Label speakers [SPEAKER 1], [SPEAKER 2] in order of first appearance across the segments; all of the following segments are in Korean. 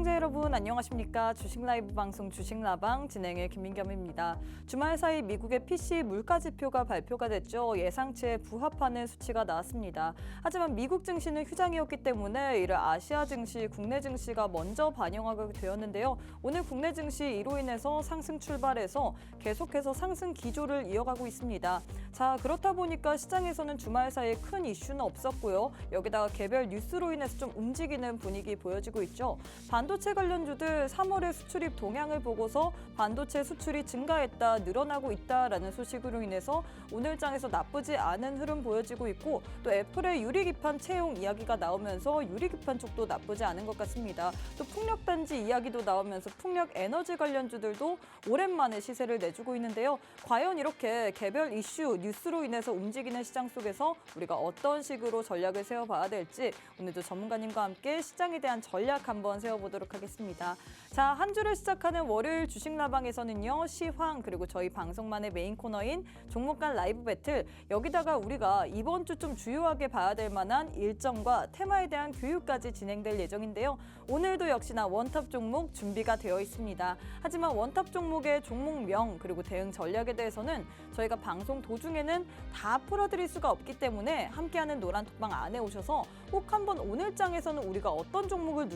[SPEAKER 1] 시청자 여러분 안녕하십니까. 주식라이브 방송 주식라방 진행의 김민겸입니다. 주말 사이 미국의 PC 물가지표가 발표가 됐죠. 예상치에 부합하는 수치가 나왔습니다. 하지만 미국 증시는 휴장이었기 때문에 이를 아시아 증시, 국내 증시가 먼저 반영하게 되었는데요. 오늘 국내 증시 이로 인해서 상승 출발해서 계속해서 상승 기조를 이어가고 있습니다. 자, 그렇다 보니까 시장에서는 주말 사이에 큰 이슈는 없었고요. 여기다가 개별 뉴스로 인해서 좀 움직이는 분위기 보여지고 있죠. 반도체 관련주들 3월의 수출입 동향을 보고서 반도체 수출이 증가했다, 늘어나고 있다라는 소식으로 인해서 오늘 장에서 나쁘지 않은 흐름 보여지고 있고, 또 애플의 유리기판 채용 이야기가 나오면서 유리기판 쪽도 나쁘지 않은 것 같습니다. 또 풍력단지 이야기도 나오면서 풍력 에너지 관련주들도 오랜만에 시세를 내주고 있는데요. 과연 이렇게 개별 이슈, 뉴스로 인해서 움직이는 시장 속에서 우리가 어떤 식으로 전략을 세워봐야 될지 오늘도 전문가님과 함께 시장에 대한 전략 한번 세워보도록 하겠습니다. 자, 한 주를 시작하는 월요일 주식라방에서는요, 시황 그리고 저희 방송만의 메인 코너인 종목 간 라이브 배틀, 여기다가 우리가 이번 주 좀 주요하게 봐야 될 만한 일정과 테마에 대한 교육까지 진행될 예정인데요. 오늘도 역시나 원탑 종목 준비가 되어 있습니다. 하지만 원탑 종목의 종목명 그리고 대응 전략에 대해서는 저희가 방송 도중에는 다 풀어드릴 수가 없기 때문에 함께하는 노란톡방 안에 오셔서 꼭 한번 오늘 장에서는 우리가 어떤 종목을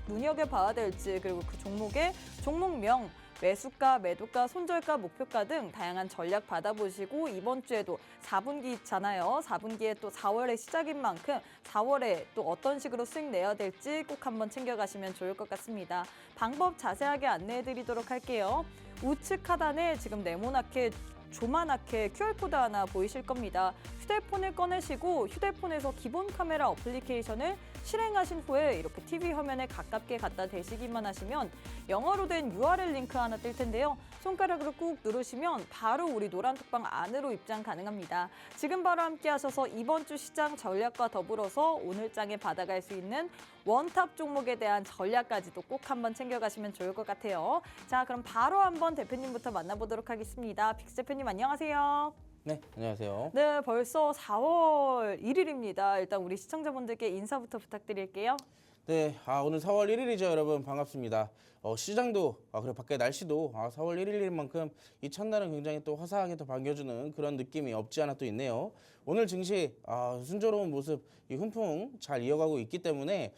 [SPEAKER 1] 눈여겨봐야 될지, 그리고 그 종목의 종목명, 매수가, 매도가, 손절가, 목표가 등 다양한 전략 받아보시고, 이번 주에도 4분기잖아요. 4분기에 또 4월의 시작인 만큼 4월에 또 어떤 식으로 수익 내야 될지 꼭 한번 챙겨가시면 좋을 것 같습니다. 방법 자세하게 안내해드리도록 할게요. 우측 하단에 지금 네모나게 조만하게 QR코드 하나 보이실 겁니다. 휴대폰을 꺼내시고 휴대폰에서 기본 카메라 어플리케이션을 실행하신 후에 이렇게 TV 화면에 가깝게 갖다 대시기만 하시면 영어로 된 URL 링크 하나 뜰 텐데요. 손가락으로 꾹 누르시면 바로 우리 노란톡방 안으로 입장 가능합니다. 지금 바로 함께 하셔서 이번 주 시장 전략과 더불어서 오늘 장에 받아갈 수 있는 원탑 종목에 대한 전략까지도 꼭 한번 챙겨가시면 좋을 것 같아요. 자, 그럼 바로 한번 대표님부터 만나보도록 하겠습니다. 빅스 대표님 안녕하세요.
[SPEAKER 2] 네, 안녕하세요.
[SPEAKER 1] 네, 벌써 4월 1일입니다. 일단 우리 시청자분들께 인사부터 부탁드릴게요.
[SPEAKER 2] 네, 오늘 4월 1일이죠, 여러분. 반갑습니다. 시장도, 그리고 밖에 날씨도 4월 1일인 만큼 이 첫날은 굉장히 또 화사하게 또 반겨주는 그런 느낌이 없지 않아 또 있네요. 오늘 증시, 순조로운 모습, 이 훈풍 잘 이어가고 있기 때문에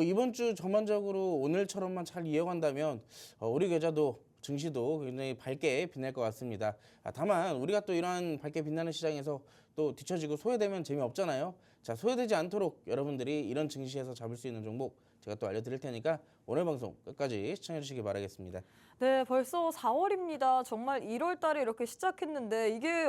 [SPEAKER 2] 이번 주 전반적으로 오늘처럼만 잘 이어간다면 우리 계좌도 증시도 굉장히 밝게 빛날 것 같습니다. 다만 우리가 또 이러한 밝게 빛나는 시장에서 또 뒤처지고 소외되면 재미없잖아요. 자, 소외되지 않도록 여러분들이 이런 증시에서 잡을 수 있는 종목 제가 또 알려드릴 테니까 오늘 방송 끝까지 시청해 주시기 바라겠습니다.
[SPEAKER 1] 네, 벌써 4월입니다. 정말 1월 달에 이렇게 시작했는데 이게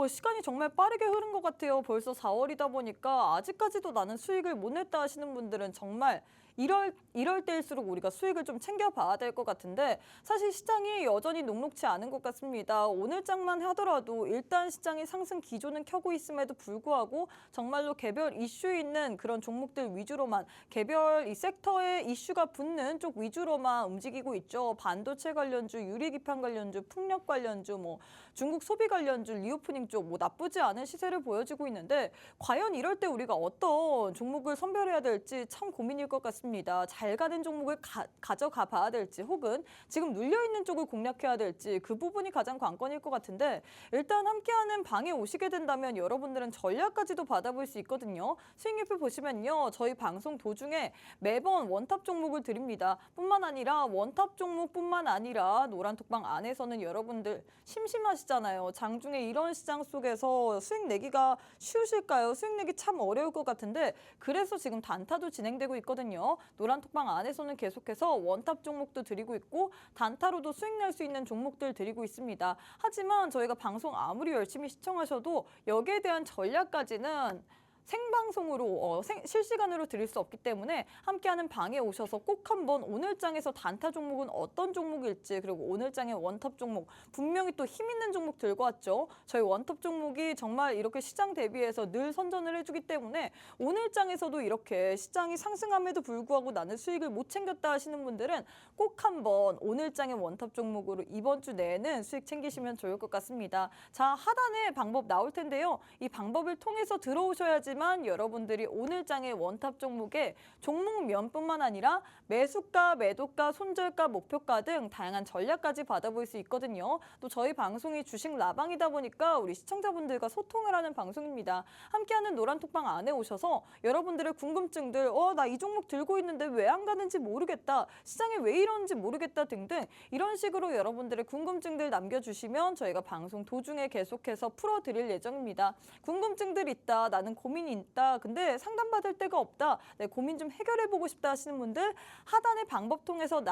[SPEAKER 1] 시간이 정말 빠르게 흐른 것 같아요. 벌써 4월이다 보니까 아직까지도 나는 수익을 못 냈다 하시는 분들은 정말 이럴 때일수록 우리가 수익을 좀 챙겨봐야 될 것 같은데, 사실 시장이 여전히 녹록치 않은 것 같습니다. 오늘 장만 하더라도 일단 시장이 상승 기조는 켜고 있음에도 불구하고 정말로 개별 이슈 있는 그런 종목들 위주로만, 개별 이 섹터에 이슈가 붙는 쪽 위주로만 움직이고 있죠. 반도체 관련주, 유리기판 관련주, 풍력 관련주, 중국 소비 관련주, 리오프닝 쪽 나쁘지 않은 시세를 보여주고 있는데, 과연 이럴 때 우리가 어떤 종목을 선별해야 될지 참 고민일 것 같습니다. 잘 가는 종목을 가져가 봐야 될지, 혹은 지금 눌려있는 쪽을 공략해야 될지, 그 부분이 가장 관건일 것 같은데, 일단 함께하는 방에 오시게 된다면 여러분들은 전략까지도 받아볼 수 있거든요. 수익률표 보시면요, 저희 방송 도중에 매번 원탑 종목을 드립니다. 뿐만 아니라 원탑 종목뿐만 아니라 노란톡방 안에서는 여러분들 심심하시잖아요. 장중에 이런 시장 속에서 수익 내기가 쉬우실까요? 수익 내기 참 어려울 것 같은데, 그래서 지금 단타도 진행되고 있거든요. 노란톡방 안에서는 계속해서 원탑 종목도 드리고 있고 단타로도 수익 낼 수 있는 종목들 드리고 있습니다. 하지만 저희가 방송 아무리 열심히 시청하셔도 여기에 대한 전략까지는 생방송으로 실시간으로 드릴 수 없기 때문에 함께하는 방에 오셔서 꼭 한번 오늘 장에서 단타 종목은 어떤 종목일지, 그리고 오늘 장의 원탑 종목 분명히 또 힘 있는 종목 들고 왔죠. 저희 원탑 종목이 정말 이렇게 시장 대비해서 늘 선전을 해주기 때문에 오늘 장에서도 이렇게 시장이 상승함에도 불구하고 나는 수익을 못 챙겼다 하시는 분들은 꼭 한번 오늘 장의 원탑 종목으로 이번 주 내에는 수익 챙기시면 좋을 것 같습니다. 자, 하단에 방법 나올 텐데요. 이 방법을 통해서 들어오셔야지만 하지만 여러분들이 오늘 장의 원탑 종목에 종목면뿐만 아니라 매수가, 매도가, 손절가, 목표가 등 다양한 전략까지 받아볼 수 있거든요. 또 저희 방송이 주식 라방이다 보니까 우리 시청자분들과 소통을 하는 방송입니다. 함께하는 노란톡방 안에 오셔서 여러분들의 궁금증들, 나 이 종목 들고 있는데 왜 안 가는지 모르겠다, 시장이 왜 이러는지 모르겠다 등등 이런 식으로 여러분들의 궁금증들 남겨주시면 저희가 방송 도중에 계속해서 풀어드릴 예정입니다. 궁금증들 있다, 나는 고민이 있다, 근데 상담받을 데가 없다, 내 고민 좀 해결해보고 싶다 하시는 분들 하단의 방법 통해서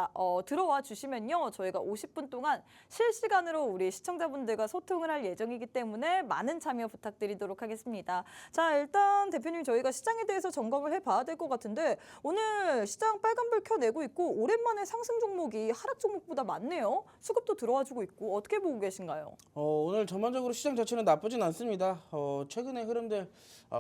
[SPEAKER 1] 들어와 주시면요. 저희가 50분 동안 실시간으로 우리 시청자분들과 소통을 할 예정이기 때문에 많은 참여 부탁드리도록 하겠습니다. 자, 일단 대표님 저희가 시장에 대해서 점검을 해봐야 될 것 같은데 오늘 시장 빨간불 켜내고 있고 오랜만에 상승 종목이 하락 종목보다 많네요. 수급도 들어와주고 있고 어떻게 보고 계신가요?
[SPEAKER 2] 오늘 전반적으로 시장 자체는 나쁘진 않습니다. 최근의 흐름들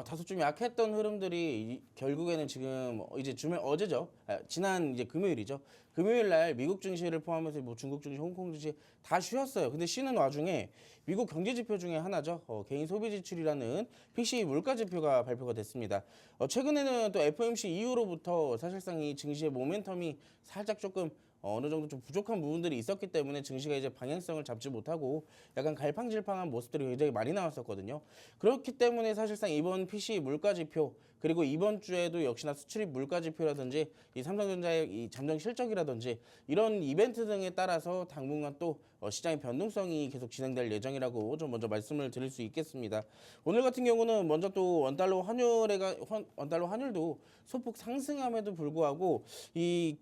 [SPEAKER 2] 다소 좀 약했던 흐름들이 결국에는 지금 이제 어제죠. 지난 이제 금요일이죠. 금요일 날 미국 증시를 포함해서 뭐 중국 증시, 홍콩 증시 다 쉬었어요. 근데 쉬는 와중에 미국 경제 지표 중에 하나죠. 개인 소비 지출이라는 PCE 물가 지표가 발표가 됐습니다. 최근에는 또 FOMC 이후로부터 사실상 이 증시의 모멘텀이 살짝 조금 어느 정도 좀 부족한 부분들이 있었기 때문에 증시가 이제 방향성을 잡지 못하고 약간 갈팡질팡한 모습들이 굉장히 많이 나왔었거든요. 그렇기 때문에 사실상 이번 PCE 물가 지표 그리고 이번 주에도 역시나 수출입 물가 지표라든지 이 삼성전자의 이 잠정 실적이라든지 이런 이벤트 등에 따라서 당분간 또 시장의 변동성이 계속 진행될 예정이라고 좀 먼저 말씀을 드릴 수 있겠습니다. 오늘 같은 경우는 먼저 또 원달러 환율도 소폭 상승함에도 불구하고 이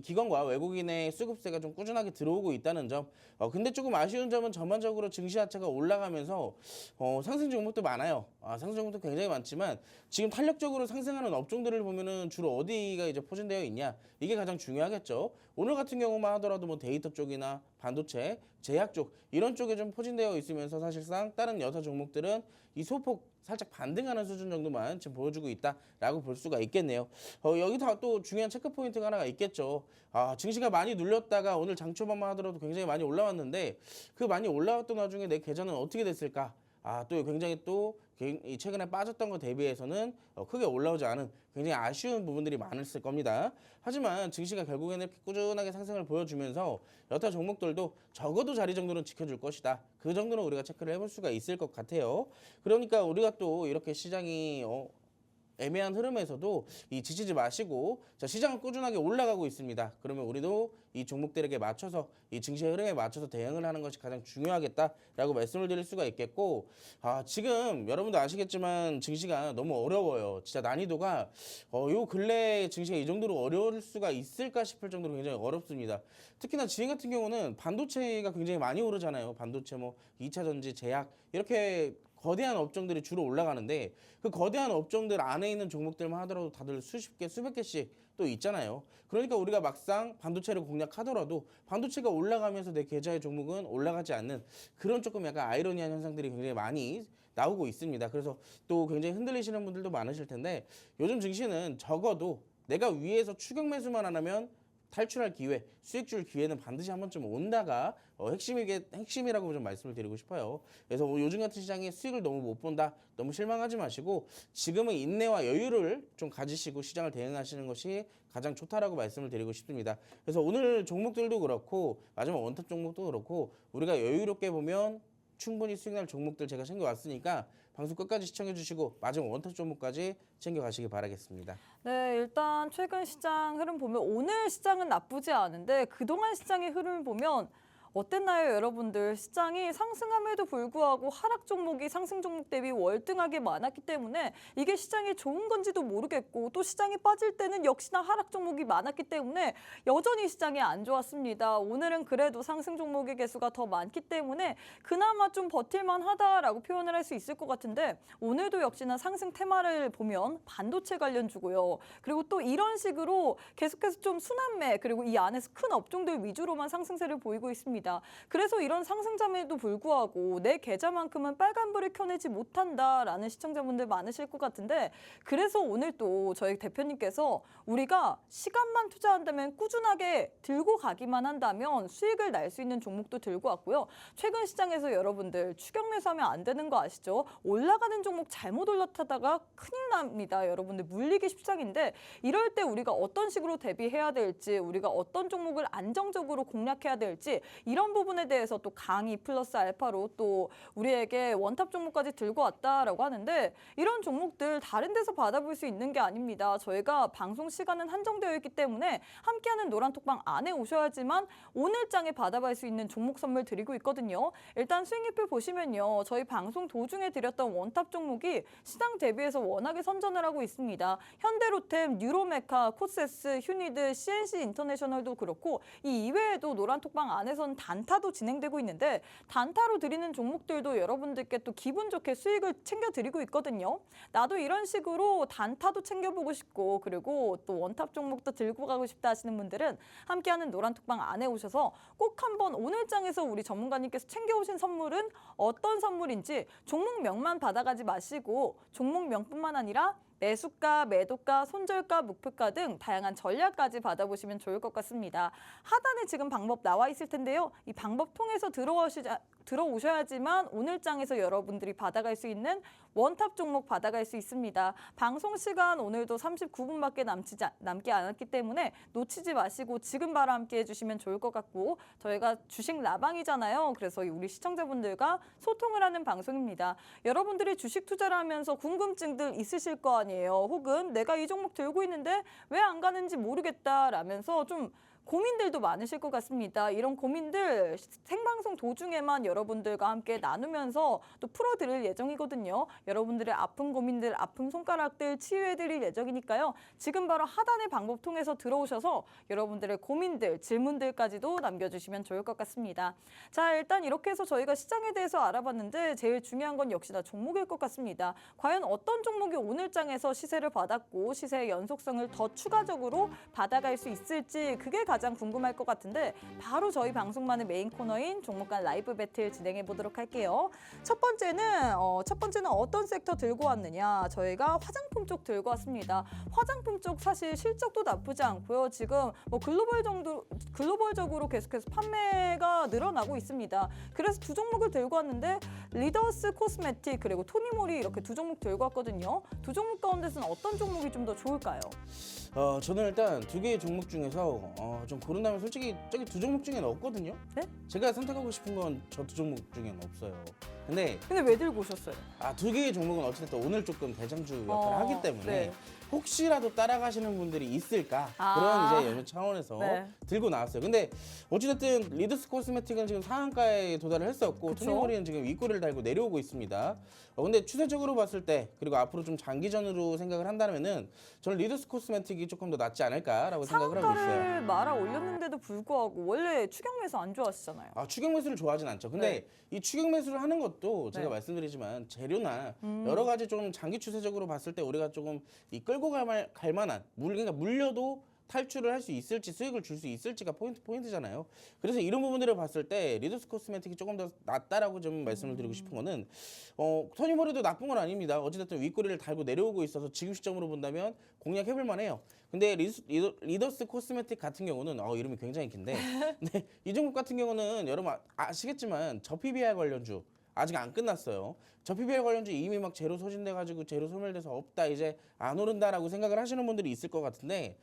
[SPEAKER 2] 기관과 외국인의 수급세가 좀 꾸준하게 들어오고 있다는 점. 근데 조금 아쉬운 점은 전반적으로 증시 자체가 올라가면서 상승 종목도 많아요. 상승 종목도 굉장히 많지만 지금 탄력적으로 상승하는 업종들을 보면은 주로 어디가 이제 포진되어 있냐, 이게 가장 중요하겠죠. 오늘 같은 경우만 하더라도 뭐 데이터 쪽이나 반도체, 제약 쪽 이런 쪽에 좀 포진되어 있으면서 사실상 다른 여타 종목들은 이 소폭 살짝 반등하는 수준 정도만 지금 보여주고 있다라고 볼 수가 있겠네요. 여기서 또 중요한 체크 포인트가 하나가 있겠죠. 증시가 많이 눌렸다가 오늘 장 초반만 하더라도 굉장히 많이 올라왔는데 그 많이 올라왔던 와중에 내 계좌는 어떻게 됐을까? 또 굉장히 또 최근에 빠졌던 것 대비해서는 크게 올라오지 않은 굉장히 아쉬운 부분들이 많았을 겁니다. 하지만 증시가 결국에는 이렇게 꾸준하게 상승을 보여주면서 여타 종목들도 적어도 자리 정도는 지켜줄 것이다. 그 정도는 우리가 체크를 해볼 수가 있을 것 같아요. 그러니까 우리가 또 이렇게 시장이 애매한 흐름에서도 지치지 마시고, 자, 시장은 꾸준하게 올라가고 있습니다. 그러면 우리도 이 종목들에게 맞춰서 이 증시의 흐름에 맞춰서 대응을 하는 것이 가장 중요하겠다라고 말씀을 드릴 수가 있겠고, 지금 여러분도 아시겠지만 증시가 너무 어려워요. 진짜 난이도가 요 근래 증시가 이 정도로 어려울 수가 있을까 싶을 정도로 굉장히 어렵습니다. 특히나 지금 같은 경우는 반도체가 굉장히 많이 오르잖아요. 반도체 뭐 2차 전지, 제약 이렇게 거대한 업종들이 주로 올라가는데 그 거대한 업종들 안에 있는 종목들만 하더라도 다들 수십 개, 수백 개씩 또 있잖아요. 그러니까 우리가 막상 반도체를 공략하더라도 반도체가 올라가면서 내 계좌의 종목은 올라가지 않는 그런 조금 약간 아이러니한 현상들이 굉장히 많이 나오고 있습니다. 그래서 또 굉장히 흔들리시는 분들도 많으실 텐데 요즘 증시는 적어도 내가 위에서 추격 매수만 안 하면 탈출할 기회, 수익 줄 기회는 반드시 한 번쯤 온다가 핵심이라고 좀 말씀을 드리고 싶어요. 그래서 요즘 같은 시장에 수익을 너무 못 본다, 너무 실망하지 마시고 지금은 인내와 여유를 좀 가지시고 시장을 대응하시는 것이 가장 좋다라고 말씀을 드리고 싶습니다. 그래서 오늘 종목들도 그렇고 마지막 원탑 종목도 그렇고 우리가 여유롭게 보면 충분히 수익 날 종목들 제가 챙겨왔으니까 방송 끝까지 시청해 주시고 마지막 원탑 종목까지 챙겨가시기 바라겠습니다.
[SPEAKER 1] 네, 일단 최근 시장 흐름 보면 오늘 시장은 나쁘지 않은데 그동안 시장의 흐름을 보면 어땠나요, 여러분들? 시장이 상승함에도 불구하고 하락 종목이 상승 종목 대비 월등하게 많았기 때문에 이게 시장이 좋은 건지도 모르겠고 또 시장이 빠질 때는 역시나 하락 종목이 많았기 때문에 여전히 시장이 안 좋았습니다. 오늘은 그래도 상승 종목의 개수가 더 많기 때문에 그나마 좀 버틸만 하다라고 표현을 할 수 있을 것 같은데 오늘도 역시나 상승 테마를 보면 반도체 관련주고요. 그리고 또 이런 식으로 계속해서 좀 순환매 그리고 이 안에서 큰 업종들 위주로만 상승세를 보이고 있습니다. 있습니다. 그래서 이런 상승장에도 불구하고 내 계좌만큼은 빨간불을 켜내지 못한다라는 시청자분들 많으실 것 같은데 그래서 오늘 또 저희 대표님께서 우리가 시간만 투자한다면 꾸준하게 들고 가기만 한다면 수익을 날 수 있는 종목도 들고 왔고요. 최근 시장에서 여러분들 추격 매수하면 안 되는 거 아시죠? 올라가는 종목 잘못 올라타다가 큰일 납니다. 여러분들 물리기 십상인데 이럴 때 우리가 어떤 식으로 대비해야 될지 우리가 어떤 종목을 안정적으로 공략해야 될지 이런 부분에 대해서 또 강의 플러스 알파로 또 우리에게 원탑 종목까지 들고 왔다라고 하는데 이런 종목들 다른 데서 받아볼 수 있는 게 아닙니다. 저희가 방송 시간은 한정되어 있기 때문에 함께하는 노란톡방 안에 오셔야지만 오늘 장에 받아볼 수 있는 종목 선물 드리고 있거든요. 일단 수익률표 보시면요. 저희 방송 도중에 드렸던 원탑 종목이 시장 대비해서 워낙에 선전을 하고 있습니다. 현대로템, 뉴로메카, 코세스, 휴니드, CNC 인터내셔널도 그렇고 이 이외에도 노란톡방 안에서는 단타도 진행되고 있는데 단타로 드리는 종목들도 여러분들께 또 기분 좋게 수익을 챙겨드리고 있거든요. 나도 이런 식으로 단타도 챙겨보고 싶고 그리고 또 원탑 종목도 들고 가고 싶다 하시는 분들은 함께하는 노란톡방 안에 오셔서 꼭 한번 오늘 장에서 우리 전문가님께서 챙겨오신 선물은 어떤 선물인지 종목명만 받아가지 마시고 종목명뿐만 아니라 매수가, 매도가, 손절가, 목표가 등 다양한 전략까지 받아보시면 좋을 것 같습니다. 하단에 지금 방법 나와 있을 텐데요. 이 방법 통해서 들어오셔야지만 오늘 장에서 여러분들이 받아갈 수 있는 원탑 종목 받아갈 수 있습니다. 방송 시간 오늘도 39분밖에 남지 않았기 때문에 놓치지 마시고 지금 바로 함께 해주시면 좋을 것 같고 저희가 주식 라방이잖아요. 그래서 우리 시청자분들과 소통을 하는 방송입니다. 여러분들이 주식 투자를 하면서 궁금증들 있으실 거 아니에요. 혹은 내가 이 종목 들고 있는데 왜 안 가는지 모르겠다라면서 좀 고민들도 많으실 것 같습니다. 이런 고민들 생방송 도중에만 여러분들과 함께 나누면서 또 풀어드릴 예정이거든요. 여러분들의 아픈 고민들, 아픈 손가락들 치유해드릴 예정이니까요. 지금 바로 하단의 방법 통해서 들어오셔서 여러분들의 고민들, 질문들까지도 남겨주시면 좋을 것 같습니다. 자, 일단 이렇게 해서 저희가 시장에 대해서 알아봤는데 제일 중요한 건 역시나 종목일 것 같습니다. 과연 어떤 종목이 오늘 장에서 시세를 받았고 시세의 연속성을 더 추가적으로 받아갈 수 있을지 그게 가장 궁금할 것 같은데 바로 저희 방송만의 메인 코너인 종목 간 라이브 배틀 진행해 보도록 할게요. 첫 번째는 어떤 섹터 들고 왔느냐? 저희가 화장품 쪽 들고 왔습니다. 화장품 쪽 사실 실적도 나쁘지 않고요. 지금 뭐 글로벌적으로 계속해서 판매가 늘어나고 있습니다. 그래서 두 종목을 들고 왔는데 리더스 코스메틱 그리고 토니모리 이렇게 두 종목 들고 왔거든요. 두 종목 가운데서는 어떤 종목이 좀 더 좋을까요?
[SPEAKER 2] 저는 일단 두 개의 종목 중에서 좀 고른다면 솔직히 저기 두 종목 중에는 없거든요.
[SPEAKER 1] 네?
[SPEAKER 2] 제가 선택하고 싶은 건 저 두 종목 중에는 없어요. 근데
[SPEAKER 1] 왜 들고 오셨어요?
[SPEAKER 2] 두 개의 종목은 어쨌든 오늘 조금 대장주 역할을 하기 때문에
[SPEAKER 1] 네.
[SPEAKER 2] 혹시라도 따라가시는 분들이 있을까
[SPEAKER 1] 아.
[SPEAKER 2] 그런 이제 연휴 차원에서
[SPEAKER 1] 네.
[SPEAKER 2] 들고 나왔어요. 근데 어찌됐든 리더스 코스메틱은 지금 상한가에 도달을 했었고
[SPEAKER 1] 그쵸?
[SPEAKER 2] 토니모리는 지금 윗꼬리를 달고 내려오고 있습니다. 근데 추세적으로 봤을 때 그리고 앞으로 좀 장기전으로 생각을 한다면은 저는 리더스 코스메틱이 조금 더 낫지 않을까라고 생각을 하고 있어요.
[SPEAKER 1] 상한가를 말아 올렸는데도 불구하고 원래 추경 매수 안 좋아하시잖아요.
[SPEAKER 2] 추경 매수를 좋아하진 않죠. 근데 이 추경 매수를 하는 것도 제가
[SPEAKER 1] 네.
[SPEAKER 2] 말씀드리지만 재료나 여러 가지 좀 장기 추세적으로 봤을 때 우리가 조금 이 끌고 갈 만한 그러니까 물려도 탈출을 할 수 있을지 수익을 줄 수 있을지가 포인트잖아요. 그래서 이런 부분들을 봤을 때 리더스 코스메틱이 조금 더 낫다라고 좀 말씀을 드리고 싶은 거는 토니모리도 나쁜 건 아닙니다. 어찌됐든 윗꼬리를 달고 내려오고 있어서 지금 시점으로 본다면 공략해볼 만해요. 근데 리더스 코스메틱 같은 경우는 이름이 굉장히 긴데 근데 이 종목 같은 경우는 여러분 아시겠지만 저 PBR 관련주 아직 안 끝났어요. 저 PBR 관련주 이미 막 재료 소진돼가지고 재료 소멸돼서 없다 이제 안 오른다라고 생각을 하시는 분들이 있을 것 같은데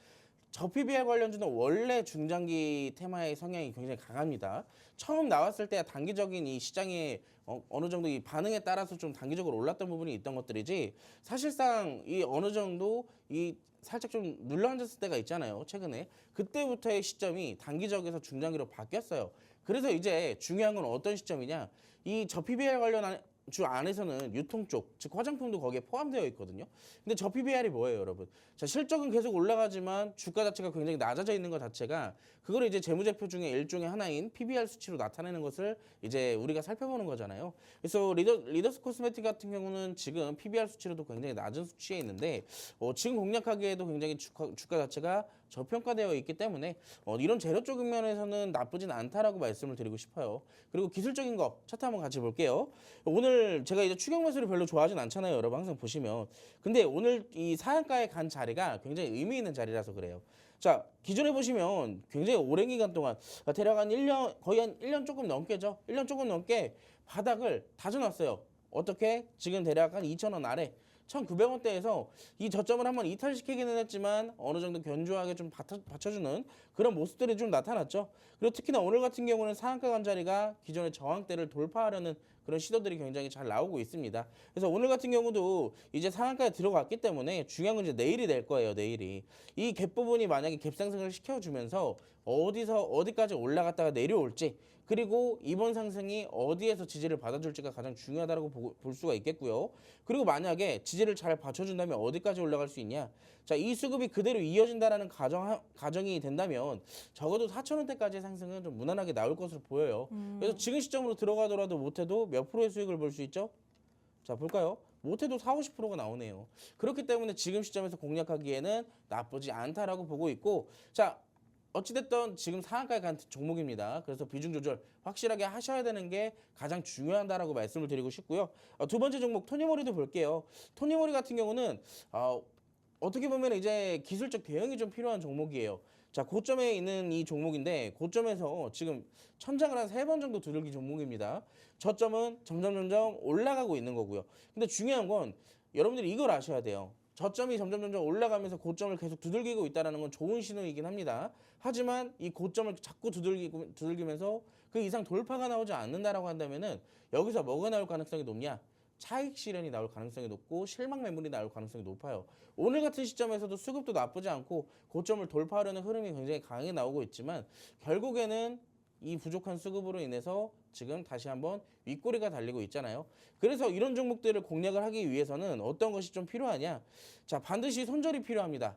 [SPEAKER 2] 저 PBR 관련주는 원래 중장기 테마의 성향이 굉장히 강합니다. 처음 나왔을 때 단기적인 이 시장의 어느 정도 이 반응에 따라서 좀 단기적으로 올랐던 부분이 있던 것들이지 사실상 이 어느 정도 이 살짝 좀 눌러앉았을 때가 있잖아요. 최근에 그때부터의 시점이 단기적에서 중장기로 바뀌었어요. 그래서 이제 중요한 건 어떤 시점이냐? 이 저 PBR 관련 주 안에서는 유통 쪽, 즉 화장품도 거기에 포함되어 있거든요. 근데 저 PBR이 뭐예요, 여러분? 자, 실적은 계속 올라가지만 주가 자체가 굉장히 낮아져 있는 것 자체가 그걸 이제 재무제표 중에 일종의 하나인 PBR 수치로 나타내는 것을 이제 우리가 살펴보는 거잖아요. 그래서 리더스 코스메틱 같은 경우는 지금 PBR 수치로도 굉장히 낮은 수치에 있는데 지금 공략하기에도 굉장히 주가 자체가 저평가되어 있기 때문에 이런 재료 쪽 면에서는 나쁘진 않다라고 말씀을 드리고 싶어요. 그리고 기술적인 거 차트 한번 같이 볼게요. 오늘 제가 이제 추경 매수를 별로 좋아하진 않잖아요. 여러분 항상 보시면. 근데 오늘 이 상한가에 간 자리가 굉장히 의미 있는 자리라서 그래요. 자, 기존에 보시면 굉장히 오랜 기간 동안 대략 한 1년, 거의 한 1년 조금 넘게죠. 1년 조금 넘게 바닥을 다져놨어요. 어떻게? 지금 대략 한 2,000원 아래 1,900원대에서 이 저점을 한번 이탈시키기는 했지만 어느 정도 견조하게 좀 받쳐주는 그런 모습들이 좀 나타났죠. 그리고 특히나 오늘 같은 경우는 상한가 간 자리가 기존의 저항대를 돌파하려는 그런 시도들이 굉장히 잘 나오고 있습니다. 그래서 오늘 같은 경우도 이제 상한가에 들어갔기 때문에 중요한 건 이제 내일이 될 거예요. 내일이. 이 갭 부분이 만약에 갭 상승을 시켜주면서 어디까지 올라갔다가 내려올지 그리고 이번 상승이 어디에서 지지를 받아줄지가 가장 중요하다고 볼 수가 있겠고요. 그리고 만약에 지지를 잘 받쳐준다면 어디까지 올라갈 수 있냐? 자, 이 수급이 그대로 이어진다라는 가정이 된다면 적어도 4,000원대까지의 상승은 좀 무난하게 나올 것으로 보여요. 그래서 지금 시점으로 들어가더라도 못해도 몇 프로의 수익을 볼 수 있죠? 자, 볼까요? 못해도 40~50%가 나오네요. 그렇기 때문에 지금 시점에서 공략하기에는 나쁘지 않다라고 보고 있고, 자, 어찌됐든 지금 상한가에 간 종목입니다. 그래서 비중 조절 확실하게 하셔야 되는 게 가장 중요하다라고 말씀을 드리고 싶고요. 두 번째 종목 토니모리도 볼게요. 토니모리 같은 경우는 어떻게 보면 이제 기술적 대응이 좀 필요한 종목이에요. 자, 고점에 있는 이 종목인데 고점에서 지금 천장을 한 3번 정도 두들긴 종목입니다. 저점은 점점 올라가고 있는 거고요. 근데 중요한 건 여러분들이 이걸 아셔야 돼요. 저점이 점점 올라가면서 고점을 계속 두들기고 있다는 건 좋은 신호이긴 합니다. 하지만 이 고점을 자꾸 두들기면서 그 이상 돌파가 나오지 않는다라고 한다면은 여기서 뭐가 나올 가능성이 높냐? 차익 실현이 나올 가능성이 높고 실망 매물이 나올 가능성이 높아요. 오늘 같은 시점에서도 수급도 나쁘지 않고 고점을 돌파하려는 흐름이 굉장히 강하게 나오고 있지만 결국에는 이 부족한 수급으로 인해서 지금 다시 한번 윗꼬리가 달리고 있잖아요. 그래서 이런 종목들을 공략을 하기 위해서는 어떤 것이 좀 필요하냐? 자, 반드시 손절이 필요합니다.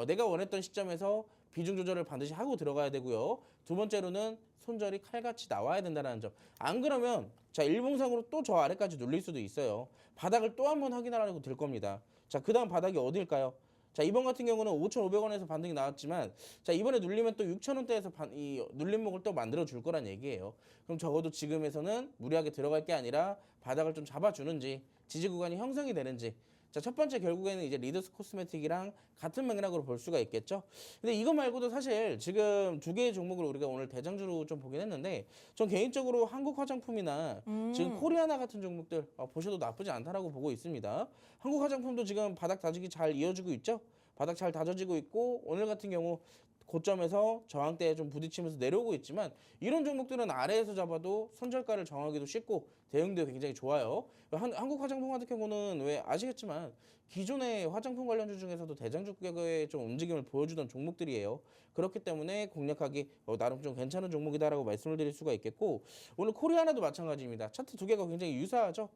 [SPEAKER 2] 내가 원했던 시점에서 비중 조절을 반드시 하고 들어가야 되고요. 두 번째로는 손절이 칼같이 나와야 된다는 점. 안 그러면 자, 일봉상으로 또 저 아래까지 눌릴 수도 있어요. 바닥을 또 한번 확인하려고 들 겁니다. 자, 그 다음 바닥이 어딜까요? 자, 이번 같은 경우는 5,500원에서 반등이 나왔지만 자, 이번에 눌리면 또 6,000원대에서 이 눌림목을 또 만들어 줄 거란 얘기예요. 그럼 적어도 지금에서는 무리하게 들어갈 게 아니라 바닥을 좀 잡아주는지 지지 구간이 형성이 되는지. 자, 첫 번째 결국에는 이제 리더스 코스메틱이랑 같은 맥락으로 볼 수가 있겠죠. 근데 이거 말고도 사실 지금 두 개의 종목을 우리가 오늘 대장주로 좀 보긴 했는데 전 개인적으로 한국 화장품이나 지금 코리아나 같은 종목들 보셔도 나쁘지 않다라고 보고 있습니다. 한국 화장품도 지금 바닥 다지기 잘 이어지고 있죠. 바닥 잘 다져지고 있고 오늘 같은 경우 고점에서 저항대에 좀 부딪히면서 내려오고 있지만 이런 종목들은 아래에서 잡아도 손절가를 정하기도 쉽고 대응도 굉장히 좋아요. 한국 화장품 같은 경우는 왜 아시겠지만 기존의 화장품 관련주 중에서도 대장주격의 좀 움직임을 보여주던 종목들이에요. 그렇기 때문에 공략하기 나름 좀 괜찮은 종목이다라고 말씀을 드릴 수가 있겠고 오늘 코리아나도 마찬가지입니다. 차트 두 개가 굉장히 유사하죠.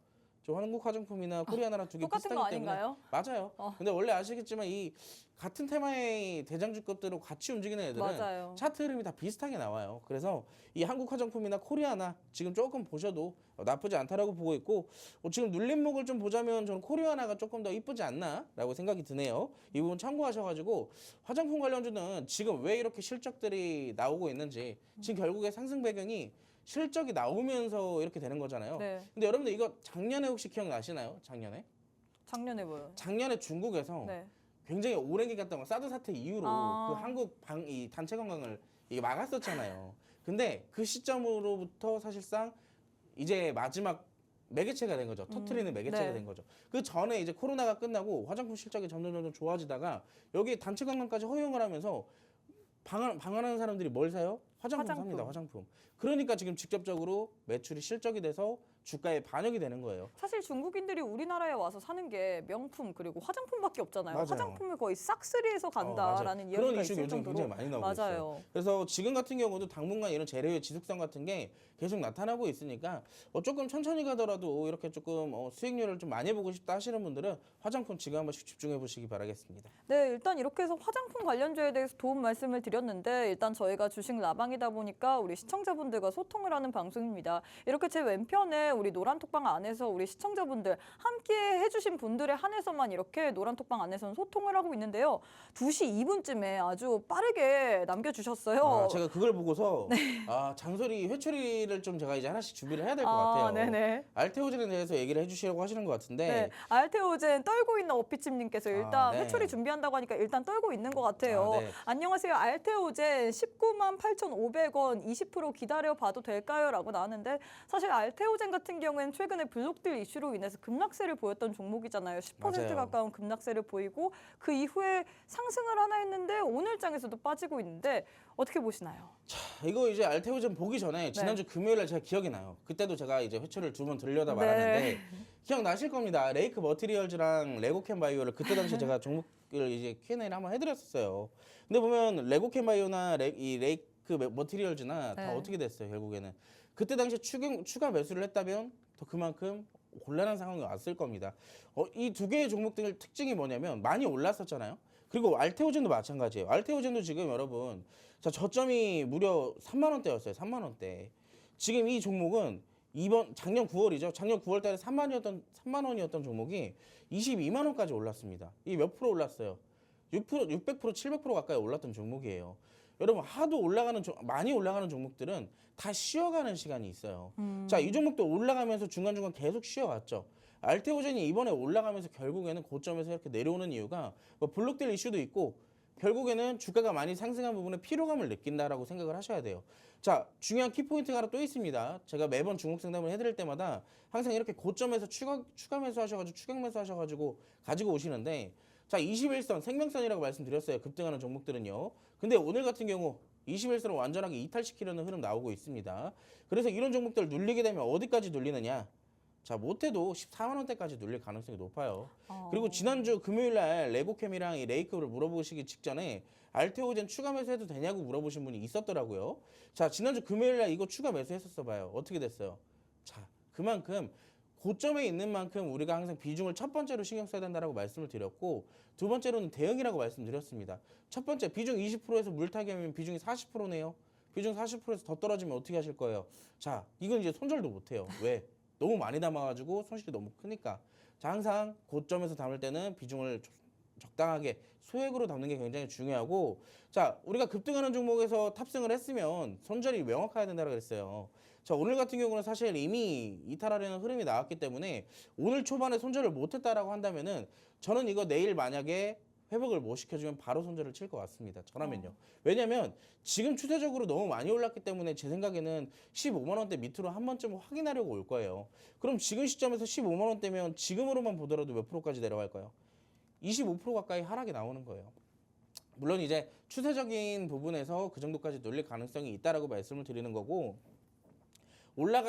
[SPEAKER 2] 저 한국 화장품이나 코리아나랑 두 개
[SPEAKER 1] 똑같은
[SPEAKER 2] 비슷하기
[SPEAKER 1] 거
[SPEAKER 2] 때문에
[SPEAKER 1] 아닌가요?
[SPEAKER 2] 맞아요. 근데 원래 아시겠지만 이 같은 테마의 대장주급들로 같이 움직이는 애들은
[SPEAKER 1] 맞아요.
[SPEAKER 2] 차트 흐름이 다 비슷하게 나와요. 그래서 이 한국 화장품이나 코리아나 지금 조금 보셔도 나쁘지 않다라고 보고 있고 지금 눌림목을 좀 보자면 저는 코리아나가 조금 더 이쁘지 않나라고 생각이 드네요. 이 부분 참고하셔가지고 화장품 관련주는 지금 왜 이렇게 실적들이 나오고 있는지 지금 결국에 상승 배경이 실적이 나오면서 이렇게 되는 거잖아요.
[SPEAKER 1] 네.
[SPEAKER 2] 근데 여러분들 이거 작년에 혹시 기억나시나요? 작년에
[SPEAKER 1] 뭐요?
[SPEAKER 2] 작년에 중국에서
[SPEAKER 1] 네.
[SPEAKER 2] 굉장히 오랜 기간 동안 사드 사태 이후로
[SPEAKER 1] 아.
[SPEAKER 2] 그 한국 이 단체 관광을 이게 막았었잖아요. 근데 그 시점으로부터 사실상 이제 마지막 매개체가 된 거죠. 터트리는 매개체가
[SPEAKER 1] 네.
[SPEAKER 2] 된 거죠. 그 전에 이제 코로나가 끝나고 화장품 실적이 점점 좋아지다가 여기 단체 관광까지 허용을 하면서 방한하는 사람들이 뭘 사요? 화장품 삽니다. 화장품. 그러니까 지금 직접적으로 매출이 실적이 돼서 주가에 반영이 되는 거예요.
[SPEAKER 1] 사실 중국인들이 우리나라에 와서 사는 게 명품 그리고 화장품밖에 없잖아요.
[SPEAKER 2] 맞아요.
[SPEAKER 1] 화장품을 거의 싹쓸이해서 간다라는
[SPEAKER 2] 맞아요.
[SPEAKER 1] 이야기가
[SPEAKER 2] 그런 이슈가
[SPEAKER 1] 있을
[SPEAKER 2] 요즘
[SPEAKER 1] 정도로
[SPEAKER 2] 굉장히 많이 나오고
[SPEAKER 1] 맞아요.
[SPEAKER 2] 있어요. 그래서 지금 같은 경우도 당분간 이런 재료의 지속성 같은 게 계속 나타나고 있으니까 조금 천천히 가더라도 이렇게 조금 수익률을 좀 많이 보고 싶다 하시는 분들은 화장품 지금 한 번씩 집중해 보시기 바라겠습니다.
[SPEAKER 1] 네, 일단 이렇게 해서 화장품 관련주에 대해서 도움 말씀을 드렸는데 일단 저희가 주식 라방 방송이다 보니까 우리 시청자분들과 소통을 하는 방송입니다. 이렇게 제 왼편에 우리 노란톡방 안에서 우리 시청자분들 함께 해주신 분들에 한해서만 이렇게 노란톡방 안에서는 소통을 하고 있는데요. 2시 2분쯤에 아주 빠르게 남겨주셨어요.
[SPEAKER 2] 제가 그걸 보고서 장소리 회초리를 좀 제가 이제 하나씩 준비를 해야 될 것 같아요.
[SPEAKER 1] 네네.
[SPEAKER 2] 알테오젠에 대해서 얘기를 해주시려고 하시는 것 같은데
[SPEAKER 1] 네, 알테오젠 떨고 있는 어피침님께서 일단
[SPEAKER 2] 네.
[SPEAKER 1] 회초리 준비한다고 하니까 일단 떨고 있는 것 같아요.
[SPEAKER 2] 네.
[SPEAKER 1] 안녕하세요. 알테오젠 198,500원 20% 기다려봐도 될까요? 라고 나왔는데 사실 알테오젠 같은 경우에는 최근에 블록딜 이슈로 인해서 급락세를 보였던 종목이잖아요. 10%
[SPEAKER 2] 맞아요.
[SPEAKER 1] 가까운 급락세를 보이고 그 이후에 상승을 하나 했는데 오늘 장에서도 빠지고 있는데 어떻게 보시나요?
[SPEAKER 2] 이거 이제 알테오젠 보기 전에 지난주 금요일에 제가 기억이 나요. 그때도 제가 이제 회초리를 2번 들려다 말았는데 기억나실 겁니다. 레이크 머티리얼즈랑 레고캠 바이오를 그때 당시 제가 종목을 이제 Q&A를 한번 해드렸었어요. 근데 보면 레고캠 바이오나 이 레이크 머티리얼즈나 다 어떻게 됐어요 결국에는. 그때 당시 추가 매수를 했다면 더 그만큼 곤란한 상황이 왔을 겁니다. 이 두 개의 종목들 특징이 뭐냐면 많이 올랐었잖아요. 그리고 알테오젠도 마찬가지예요. 알테오젠도 지금 여러분 자 저점이 무려 3만 원대였어요. 3만 원대. 지금 이 종목은 작년 9월이죠. 작년 9월 달에 3만 원이었던 종목이 22만 원까지 올랐습니다. 이 몇 프로 올랐어요? 6%, 600%, 700% 가까이 올랐던 종목이에요. 여러분 하도 많이 올라가는 종목들은 다 쉬어가는 시간이 있어요. 자, 이 종목도 올라가면서 중간중간 계속 쉬어갔죠. 알테오젠이 이번에 올라가면서 결국에는 고점에서 이렇게 내려오는 이유가 뭐 블록딜 이슈도 있고 결국에는 주가가 많이 상승한 부분에 피로감을 느낀다라고 생각을 하셔야 돼요. 자, 중요한 키포인트가 하나 또 있습니다. 제가 매번 중국 상담을 해드릴 때마다 항상 이렇게 고점에서 추가 매수하셔가지고 추격 매수하셔가지고 가지고 오시는데 자, 21선 생명선이라고 말씀드렸어요. 급등하는 종목들은요. 근데 오늘 같은 경우 21선을 완전하게 이탈시키려는 흐름 나오고 있습니다. 그래서 이런 종목들 눌리게 되면 어디까지 눌리느냐? 자, 못해도 14만 원대까지 눌릴 가능성이 높아요. 그리고 지난주 금요일 날 레고캠이랑 이 레이크를 물어보시기 직전에 알테오젠 추가 매수해도 되냐고 물어보신 분이 있었더라고요. 자, 지난주 금요일 날 이거 추가 매수했었어 봐요. 어떻게 됐어요? 자, 그만큼 고점에 있는 만큼 우리가 항상 비중을 첫 번째로 신경 써야 된다라고 말씀을 드렸고 두 번째로는 대응이라고 말씀드렸습니다. 첫 번째 비중 20%에서 물타기 하면 비중이 40%네요. 비중 40%에서 더 떨어지면 어떻게 하실 거예요? 자, 이건 이제 손절도 못 해요. 왜? 너무 많이 담아가지고 손실이 너무 크니까. 자, 항상 고점에서 담을 때는 비중을 적당하게 소액으로 담는 게 굉장히 중요하고 자, 우리가 급등하는 종목에서 탑승을 했으면 손절이 명확해야 된다고 그랬어요. 자, 오늘 같은 경우는 사실 이미 이탈하려는 흐름이 나왔기 때문에 오늘 초반에 손절을 못했다라고 한다면은 저는 이거 내일 만약에 회복을 못 시켜주면 바로 손절을 칠 것 같습니다. 저라면요. 왜냐면 지금 추세적으로 너무 많이 올랐기 때문에 제 생각에는 15만 원대 밑으로 한 번쯤 확인하려고 올 거예요. 그럼 지금 시점에서 15만 원대면 지금으로만 보더라도 몇 프로까지 내려갈까요? 25% 가까이 하락이 나오는 거예요. 물론 이제 추세적인 부분에서 그 정도까지 눌릴 가능성이 있다라고 말씀을 드리는 거고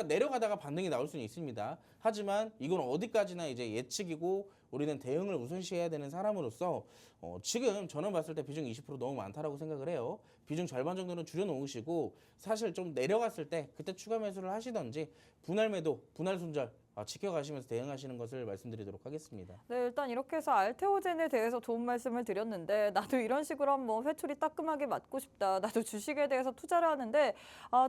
[SPEAKER 2] 내려가다가 반등이 나올 수는 있습니다. 하지만 이건 어디까지나 이제 예측이고 우리는 대응을 우선시해야 되는 사람으로서 지금 저는 봤을 때 비중 20% 너무 많다라고 생각을 해요. 비중 절반 정도는 줄여놓으시고 사실 좀 내려갔을 때 그때 추가 매수를 하시던지 분할 매도, 분할 손절 지켜가시면서 대응하시는 것을 말씀드리도록 하겠습니다.
[SPEAKER 1] 네, 일단 이렇게 해서 알테오젠에 대해서 좋은 말씀을 드렸는데 나도 이런 식으로 한번 회초리 따끔하게 맞고 싶다. 나도 주식에 대해서 투자를 하는데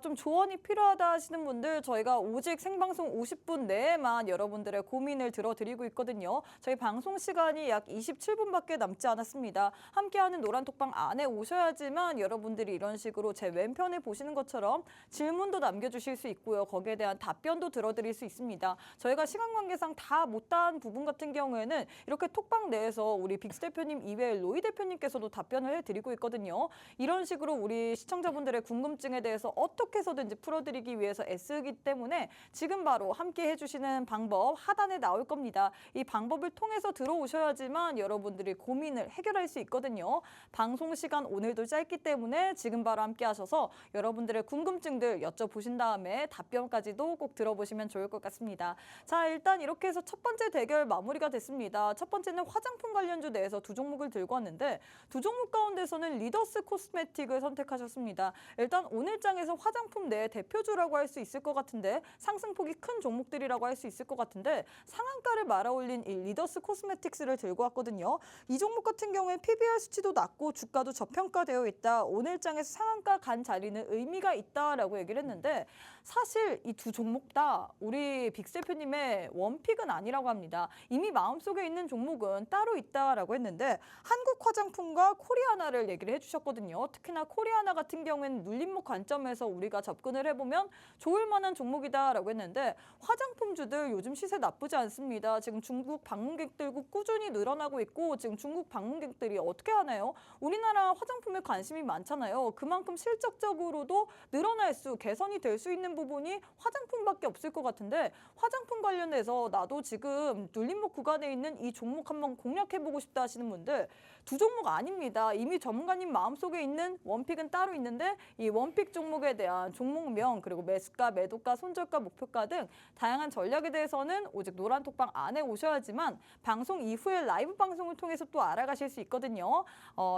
[SPEAKER 1] 좀 조언이 필요하다 하시는 분들 저희가 오직 생방송 50분 내에만 여러분들의 고민을 들어드리고 있거든요. 저희 방송 시간이 약 27분밖에 남지 않았습니다. 함께하는 노란톡방 안에 오셔야지만 여러분들이 이런 식으로 제 왼편에 보시는 것처럼 질문도 남겨주실 수 있고요. 거기에 대한 답변도 들어드릴 수 있습니다. 저희가 시간 관계상 다 못다한 부분 같은 경우에는 이렇게 톡방 내에서 우리 빅스 대표님 이외에 로이 대표님께서도 답변을 해드리고 있거든요. 이런 식으로 우리 시청자분들의 궁금증에 대해서 어떻게 해서든지 풀어드리기 위해서 애쓰기 때문에 지금 바로 함께 해주시는 방법 하단에 나올 겁니다. 이 방법을 통해서 들어오셔야지만 여러분들이 고민을 해결할 수 있거든요. 방송 시간 오늘도 짧기 때문에 지금 바로 함께 하셔서 여러분들의 궁금증들 여쭤보신 다음에 답변까지도 꼭 들어보시면 좋을 것 같습니다. 자, 일단 이렇게 해서 첫 번째 대결 마무리가 됐습니다. 첫 번째는 화장품 관련주 내에서 두 종목을 들고 왔는데 두 종목 가운데서는 리더스 코스메틱을 선택하셨습니다. 일단 오늘 장에서 화장품 내 대표주라고 할 수 있을 것 같은데 상승폭이 큰 종목들이라고 할 수 있을 것 같은데 상한가를 말아올린 이 리더스 코스메틱스를 들고 왔거든요. 이 종목 같은 경우에 PBR 수치도 낮고 주가도 저평가되어 있다. 오늘 장에서 상한가 간 자리는 의미가 있다라고 얘기를 했는데 사실 이 두 종목 다 우리 빅 대표님의 원픽은 아니라고 합니다. 이미 마음속에 있는 종목은 따로 있다라고 했는데 한국화장품과 코리아나를 얘기를 해주셨거든요. 특히나 코리아나 같은 경우에는 눌림목 관점에서 우리가 접근을 해보면 좋을 만한 종목이다라고 했는데 화장품주들 요즘 시세 나쁘지 않습니다. 지금 중국 방문객들 꾸준히 늘어나고 있고 지금 중국 방문객들이 어떻게 하나요? 우리나라 화장품에 관심이 많잖아요. 그만큼 실적적으로도 늘어날 수, 개선이 될 수 있는 부분이 화장품밖에 없을 것 같은데 화장품 관련해서 나도 지금 눌림목 구간에 있는 이 종목 한번 공략해보고 싶다 하시는 분들 두 종목 아닙니다. 이미 전문가님 마음속에 있는 원픽은 따로 있는데 이 원픽 종목에 대한 종목명 그리고 매수가, 매도가, 손절가, 목표가 등 다양한 전략에 대해서는 오직 노란톡방 안에 오셔야지만 방송 이후에 라이브 방송을 통해서 또 알아가실 수 있거든요.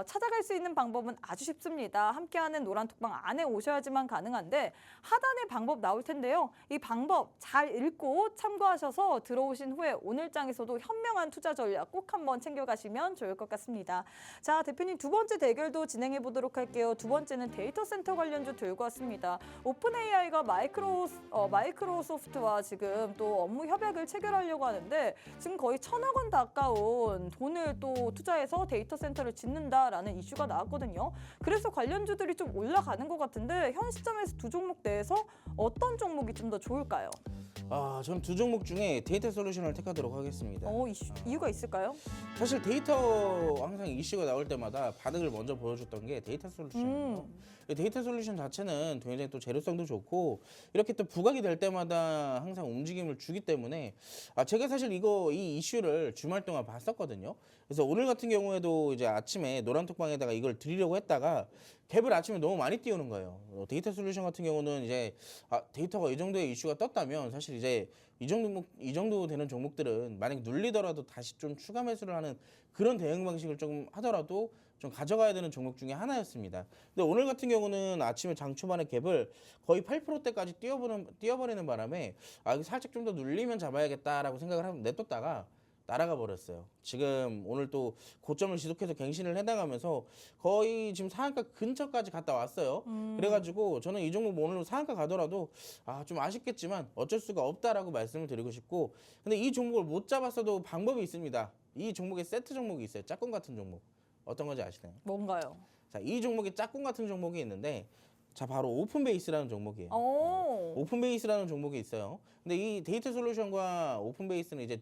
[SPEAKER 1] 찾아갈 수 있는 방법은 아주 쉽습니다. 함께하는 노란톡방 안에 오셔야지만 가능한데 하단에 방법 나올 텐데요. 이 방법 잘 읽고 참고하셔서 들어오신 후에 오늘 장에서도 현명한 투자 전략 꼭 한번 챙겨가시면 좋을 것 같습니다. 자, 대표님 두 번째 대결도 진행해 보도록 할게요. 두 번째는 데이터 센터 관련주 들고 왔습니다. 오픈 AI가 마이크로소프트와 지금 또 업무 협약을 체결하려고 하는데 지금 거의 1,000억 원 가까운 돈을 또 투자해서 데이터 센터를 짓는다라는 이슈가 나왔거든요. 그래서 관련주들이 좀 올라가는 것 같은데 현 시점에서 두 종목 내에서 어떤 종목이 좀 더 좋을까요?
[SPEAKER 2] 저는 두 종목 중에 데이터 솔루션을 택하도록 하겠습니다.
[SPEAKER 1] 이유가 있을까요?
[SPEAKER 2] 사실 데이터 항상 이슈가 나올 때마다 반응을 먼저 보여줬던 게 데이터 솔루션이에요. 데이터 솔루션 자체는 굉장히 또 재료성도 좋고 이렇게 또 부각이 될 때마다 항상 움직임을 주기 때문에 제가 사실 이 이슈를 주말 동안 봤었거든요. 그래서 오늘 같은 경우에도 이제 아침에 노란톡방에다가 이걸 드리려고 했다가 갭을 아침에 너무 많이 띄우는 거예요. 데이터 솔루션 같은 경우는 이제 데이터가 이 정도의 이슈가 떴다면 사실 이제 이 정도 되는 종목들은 만약 눌리더라도 다시 좀 추가 매수를 하는 그런 대응 방식을 조금 하더라도 좀 가져가야 되는 종목 중에 하나였습니다. 근데 오늘 같은 경우는 아침에 장 초반에 갭을 거의 8%대까지 뛰어버리는 바람에 이거 살짝 좀 더 눌리면 잡아야겠다라고 생각을 하고 냅뒀다가 날아가 버렸어요. 지금 오늘 또 고점을 지속해서 갱신을 해나가면서 거의 지금 상한가 근처까지 갔다 왔어요. 그래가지고 저는 이 종목 오늘 상한가 가더라도 좀 아쉽겠지만 어쩔 수가 없다라고 말씀을 드리고 싶고, 근데 이 종목을 못 잡았어도 방법이 있습니다. 이 종목에 세트 종목이 있어요. 짝꿍 같은 종목. 어떤 건지 아시나요?
[SPEAKER 1] 뭔가요?
[SPEAKER 2] 자, 이 종목에 짝꿍 같은 종목이 있는데 자, 바로 오픈베이스라는 종목이에요. 오픈베이스라는 종목이 있어요. 근데 이 데이터 솔루션과 오픈베이스는 이제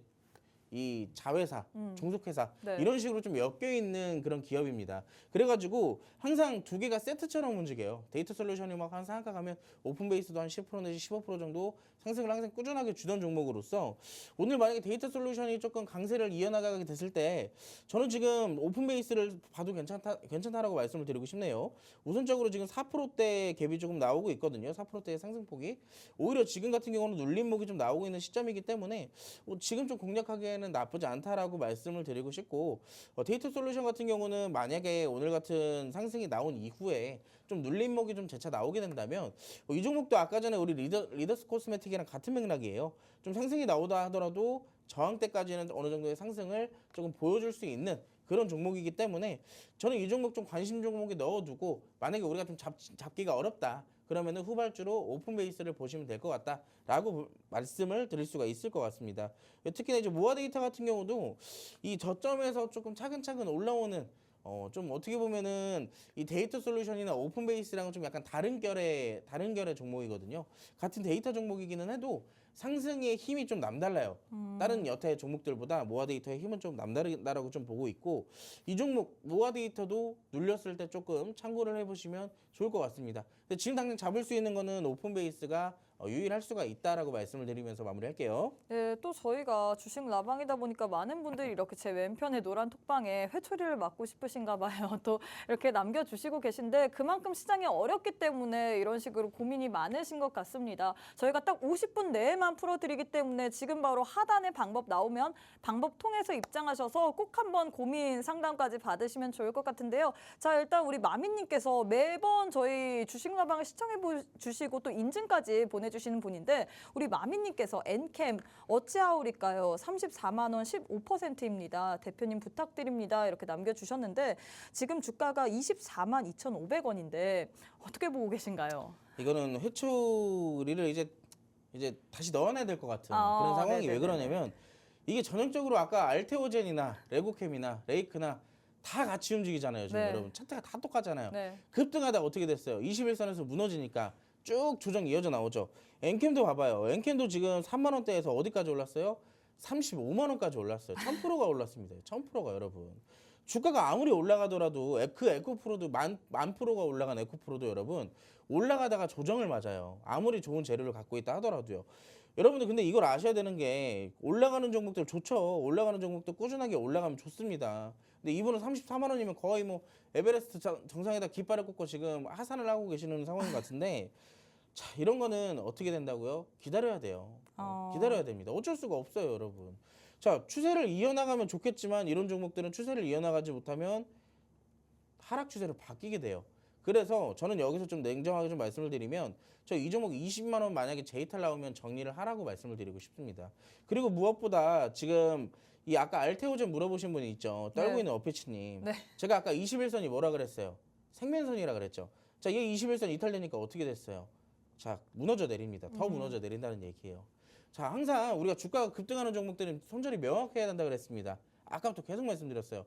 [SPEAKER 2] 이 자회사, 종속회사
[SPEAKER 1] 네.
[SPEAKER 2] 이런 식으로 좀 엮여 있는 그런 기업입니다. 그래가지고 항상 두 개가 세트처럼 움직여요. 데이터 솔루션이 막 한 상한가 가면 오픈베이스도 한 10% 내지 15% 정도 상승을 항상 꾸준하게 주던 종목으로서 오늘 만약에 데이터 솔루션이 조금 강세를 이어나가게 됐을 때 저는 지금 오픈베이스를 봐도 괜찮다라고 말씀을 드리고 싶네요. 우선적으로 지금 4%대 갭이 조금 나오고 있거든요. 4%대의 상승폭이 오히려 지금 같은 경우는 눌림목이 좀 나오고 있는 시점이기 때문에 지금 좀 공략하기에는 나쁘지 않다라고 말씀을 드리고 싶고, 데이터 솔루션 같은 경우는 만약에 오늘 같은 상승이 나온 이후에 좀 눌림목이 좀 재차 나오게 된다면 이 종목도 아까 전에 우리 리더스 코스메틱이랑 같은 맥락이에요. 좀 상승이 나오다 하더라도 저항대까지는 어느 정도의 상승을 조금 보여줄 수 있는 그런 종목이기 때문에 저는 이 종목 좀 관심 종목에 넣어두고 만약에 우리가 좀 잡기가 어렵다 그러면은 후발주로 오픈 베이스를 보시면 될 것 같다라고 말씀을 드릴 수가 있을 것 같습니다. 특히나 이제 모아 데이터 같은 경우도 이 저점에서 조금 차근차근 올라오는 좀 어떻게 보면은 이 데이터 솔루션이나 오픈 베이스랑은 좀 약간 다른 결의 종목이거든요. 같은 데이터 종목이기는 해도 상승의 힘이 좀 남달라요. 다른 여타의 종목들보다 모아 데이터의 힘은 좀 남다르다라고 좀 보고 있고, 이 종목 모아 데이터도 눌렸을 때 조금 참고를 해보시면 좋을 것 같습니다. 근데 지금 당장 잡을 수 있는 거는 오픈 베이스가 유의할 수가 있다라고 말씀을 드리면서 마무리할게요.
[SPEAKER 1] 네, 또 저희가 주식 라방이다 보니까 많은 분들이 이렇게 제 왼편에 노란 톡방에 회초리를 맞고 싶으신가 봐요. 또 이렇게 남겨주시고 계신데 그만큼 시장이 어렵기 때문에 이런 식으로 고민이 많으신 것 같습니다. 저희가 딱 50분 내에만 풀어드리기 때문에 지금 바로 하단에 방법 나오면 방법 통해서 입장하셔서 꼭 한번 고민 상담까지 받으시면 좋을 것 같은데요. 자, 일단 우리 마미님께서 매번 저희 주식 라방을 시청해 주시고 또 인증까지 보내주시는 분인데 우리 마미님께서 엔캠 어찌하오릴까요? 34만 원 15%입니다. 대표님 부탁드립니다. 이렇게 남겨주셨는데 지금 주가가 24만 2,500원인데 어떻게 보고 계신가요?
[SPEAKER 2] 이거는 회초리를 이제 다시 넣어놔야 될 것 같은 그런 상황이
[SPEAKER 1] 네네네.
[SPEAKER 2] 왜 그러냐면 이게 전형적으로 아까 알테오젠이나 레고캠이나 레이크나 다 같이 움직이잖아요. 지금
[SPEAKER 1] 네.
[SPEAKER 2] 여러분 차트가 다 똑같잖아요.
[SPEAKER 1] 네.
[SPEAKER 2] 급등하다가 어떻게 됐어요? 21선에서 무너지니까 쭉 조정이 이어져 나오죠. 엔캠도 봐봐요. 엔캠도 지금 3만 원대에서 어디까지 올랐어요? 35만 원까지 올랐어요. 1000%가 올랐습니다. 1000%가 여러분. 주가가 아무리 올라가더라도 그 에코프로도 만 프로가 올라간 에코프로도 여러분 올라가다가 조정을 맞아요. 아무리 좋은 재료를 갖고 있다 하더라도요. 여러분들 근데 이걸 아셔야 되는 게 올라가는 종목들 좋죠. 올라가는 종목들 꾸준하게 올라가면 좋습니다. 근데 이분은 34만 원이면 거의 뭐 에베레스트 정상에다 깃발을 꽂고 지금 하산을 하고 계시는 상황인 것 같은데 자, 이런 거는 어떻게 된다고요? 기다려야 돼요. 기다려야 됩니다. 어쩔 수가 없어요, 여러분. 자, 추세를 이어나가면 좋겠지만 이런 종목들은 추세를 이어나가지 못하면 하락 추세로 바뀌게 돼요. 그래서 저는 여기서 좀 냉정하게 좀 말씀을 드리면 저 이 종목 20만 원 만약에 제이탈 나오면 정리를 하라고 말씀을 드리고 싶습니다. 그리고 무엇보다 지금 이 아까 알테오젠 물어보신 분이 있죠. 떨고
[SPEAKER 1] 네.
[SPEAKER 2] 있는 어피치님.
[SPEAKER 1] 네.
[SPEAKER 2] 제가 아까 21선이 뭐라 그랬어요? 생면선이라 그랬죠. 자, 이게 21선 이탈되니까 어떻게 됐어요? 자, 무너져 내립니다. 더 무너져 내린다는 얘기예요. 자, 항상 우리가 주가가 급등하는 종목들은 손절이 명확해야 된다 그랬습니다. 아까부터 계속 말씀드렸어요.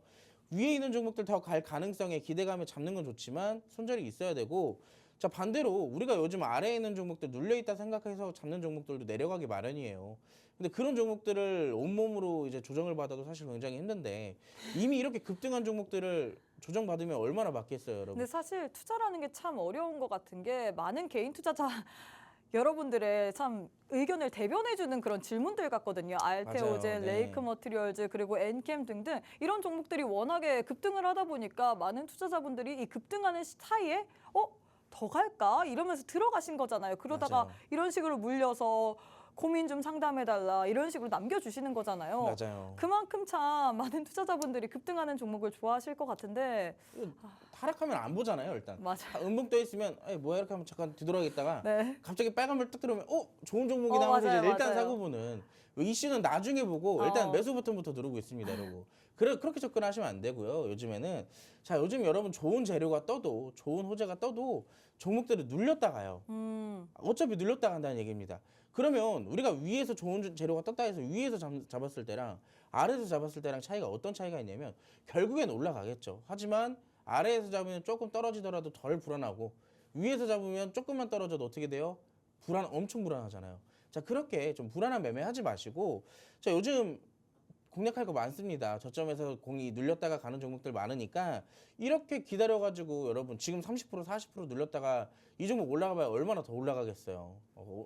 [SPEAKER 2] 위에 있는 종목들 더 갈 가능성에 기대감에 잡는 건 좋지만 손절이 있어야 되고 자 반대로 우리가 요즘 아래에 있는 종목들 눌려있다 생각해서 잡는 종목들도 내려가기 마련이에요. 근데 그런 종목들을 온몸으로 이제 조정을 받아도 사실 굉장히 힘든데 이미 이렇게 급등한 종목들을 조정받으면 얼마나 맞겠어요, 여러분?
[SPEAKER 1] 근데 사실 투자라는 게 참 어려운 것 같은 게 많은 개인 투자자 여러분들의 참 의견을 대변해주는 그런 질문들 같거든요. 알테오젠,
[SPEAKER 2] 맞아요. 네.
[SPEAKER 1] 레이크 머티리얼즈 그리고 엔캠 등등 이런 종목들이 워낙에 급등을 하다 보니까 많은 투자자분들이 이 급등하는 사이에 더 갈까? 이러면서 들어가신 거잖아요. 그러다가
[SPEAKER 2] 맞아요.
[SPEAKER 1] 이런 식으로 물려서 고민 좀 상담해달라 이런 식으로 남겨주시는 거잖아요.
[SPEAKER 2] 맞아요.
[SPEAKER 1] 그만큼 참 많은 투자자분들이 급등하는 종목을 좋아하실 것 같은데
[SPEAKER 2] 하락하면 안 보잖아요, 일단.
[SPEAKER 1] 맞아요.
[SPEAKER 2] 음봉 떠 있으면 뭐야 이렇게 하면 잠깐 뒤돌아있다가
[SPEAKER 1] 네.
[SPEAKER 2] 갑자기 빨간불 딱 들어오면 좋은 종목이다 하면서
[SPEAKER 1] 맞아요,
[SPEAKER 2] 이제 일단
[SPEAKER 1] 맞아요.
[SPEAKER 2] 사고 보는 이슈는 나중에 보고 일단 매수 버튼부터 누르고 있습니다, 여러분. 그렇게 접근하시면 안 되고요. 요즘에는 자 요즘 여러분 좋은 재료가 떠도 좋은 호재가 떠도 종목들을 눌렸다 가요. 어차피 눌렸다 간다는 얘기입니다. 그러면 우리가 위에서 좋은 재료가 떴다 해서 위에서 잡았을 때랑 아래에서 잡았을 때랑 차이가 어떤 차이가 있냐면 결국엔 올라가겠죠. 하지만 아래에서 잡으면 조금 떨어지더라도 덜 불안하고 위에서 잡으면 조금만 떨어져도 어떻게 돼요? 엄청 불안하잖아요. 자 그렇게 좀 불안한 매매하지 마시고 자 요즘 공략할 거 많습니다. 저점에서 공이 눌렸다가 가는 종목들 많으니까 이렇게 기다려가지고 여러분 지금 30% 40% 눌렸다가 이 종목 올라가봐야 얼마나 더 올라가겠어요.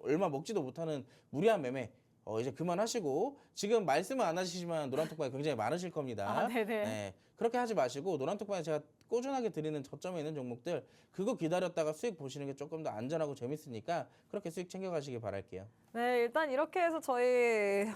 [SPEAKER 2] 얼마 먹지도 못하는 무리한 매매 이제 그만하시고 지금 말씀은 안 하시지만 노란톡방에 굉장히 많으실 겁니다.
[SPEAKER 1] 네네.
[SPEAKER 2] 네, 그렇게 하지 마시고 노란톡방에 제가 꾸준하게 드리는 저점에 있는 종목들 그거 기다렸다가 수익 보시는 게 조금 더 안전하고 재밌으니까 그렇게 수익 챙겨가시기 바랄게요.
[SPEAKER 1] 네, 일단 이렇게 해서 저희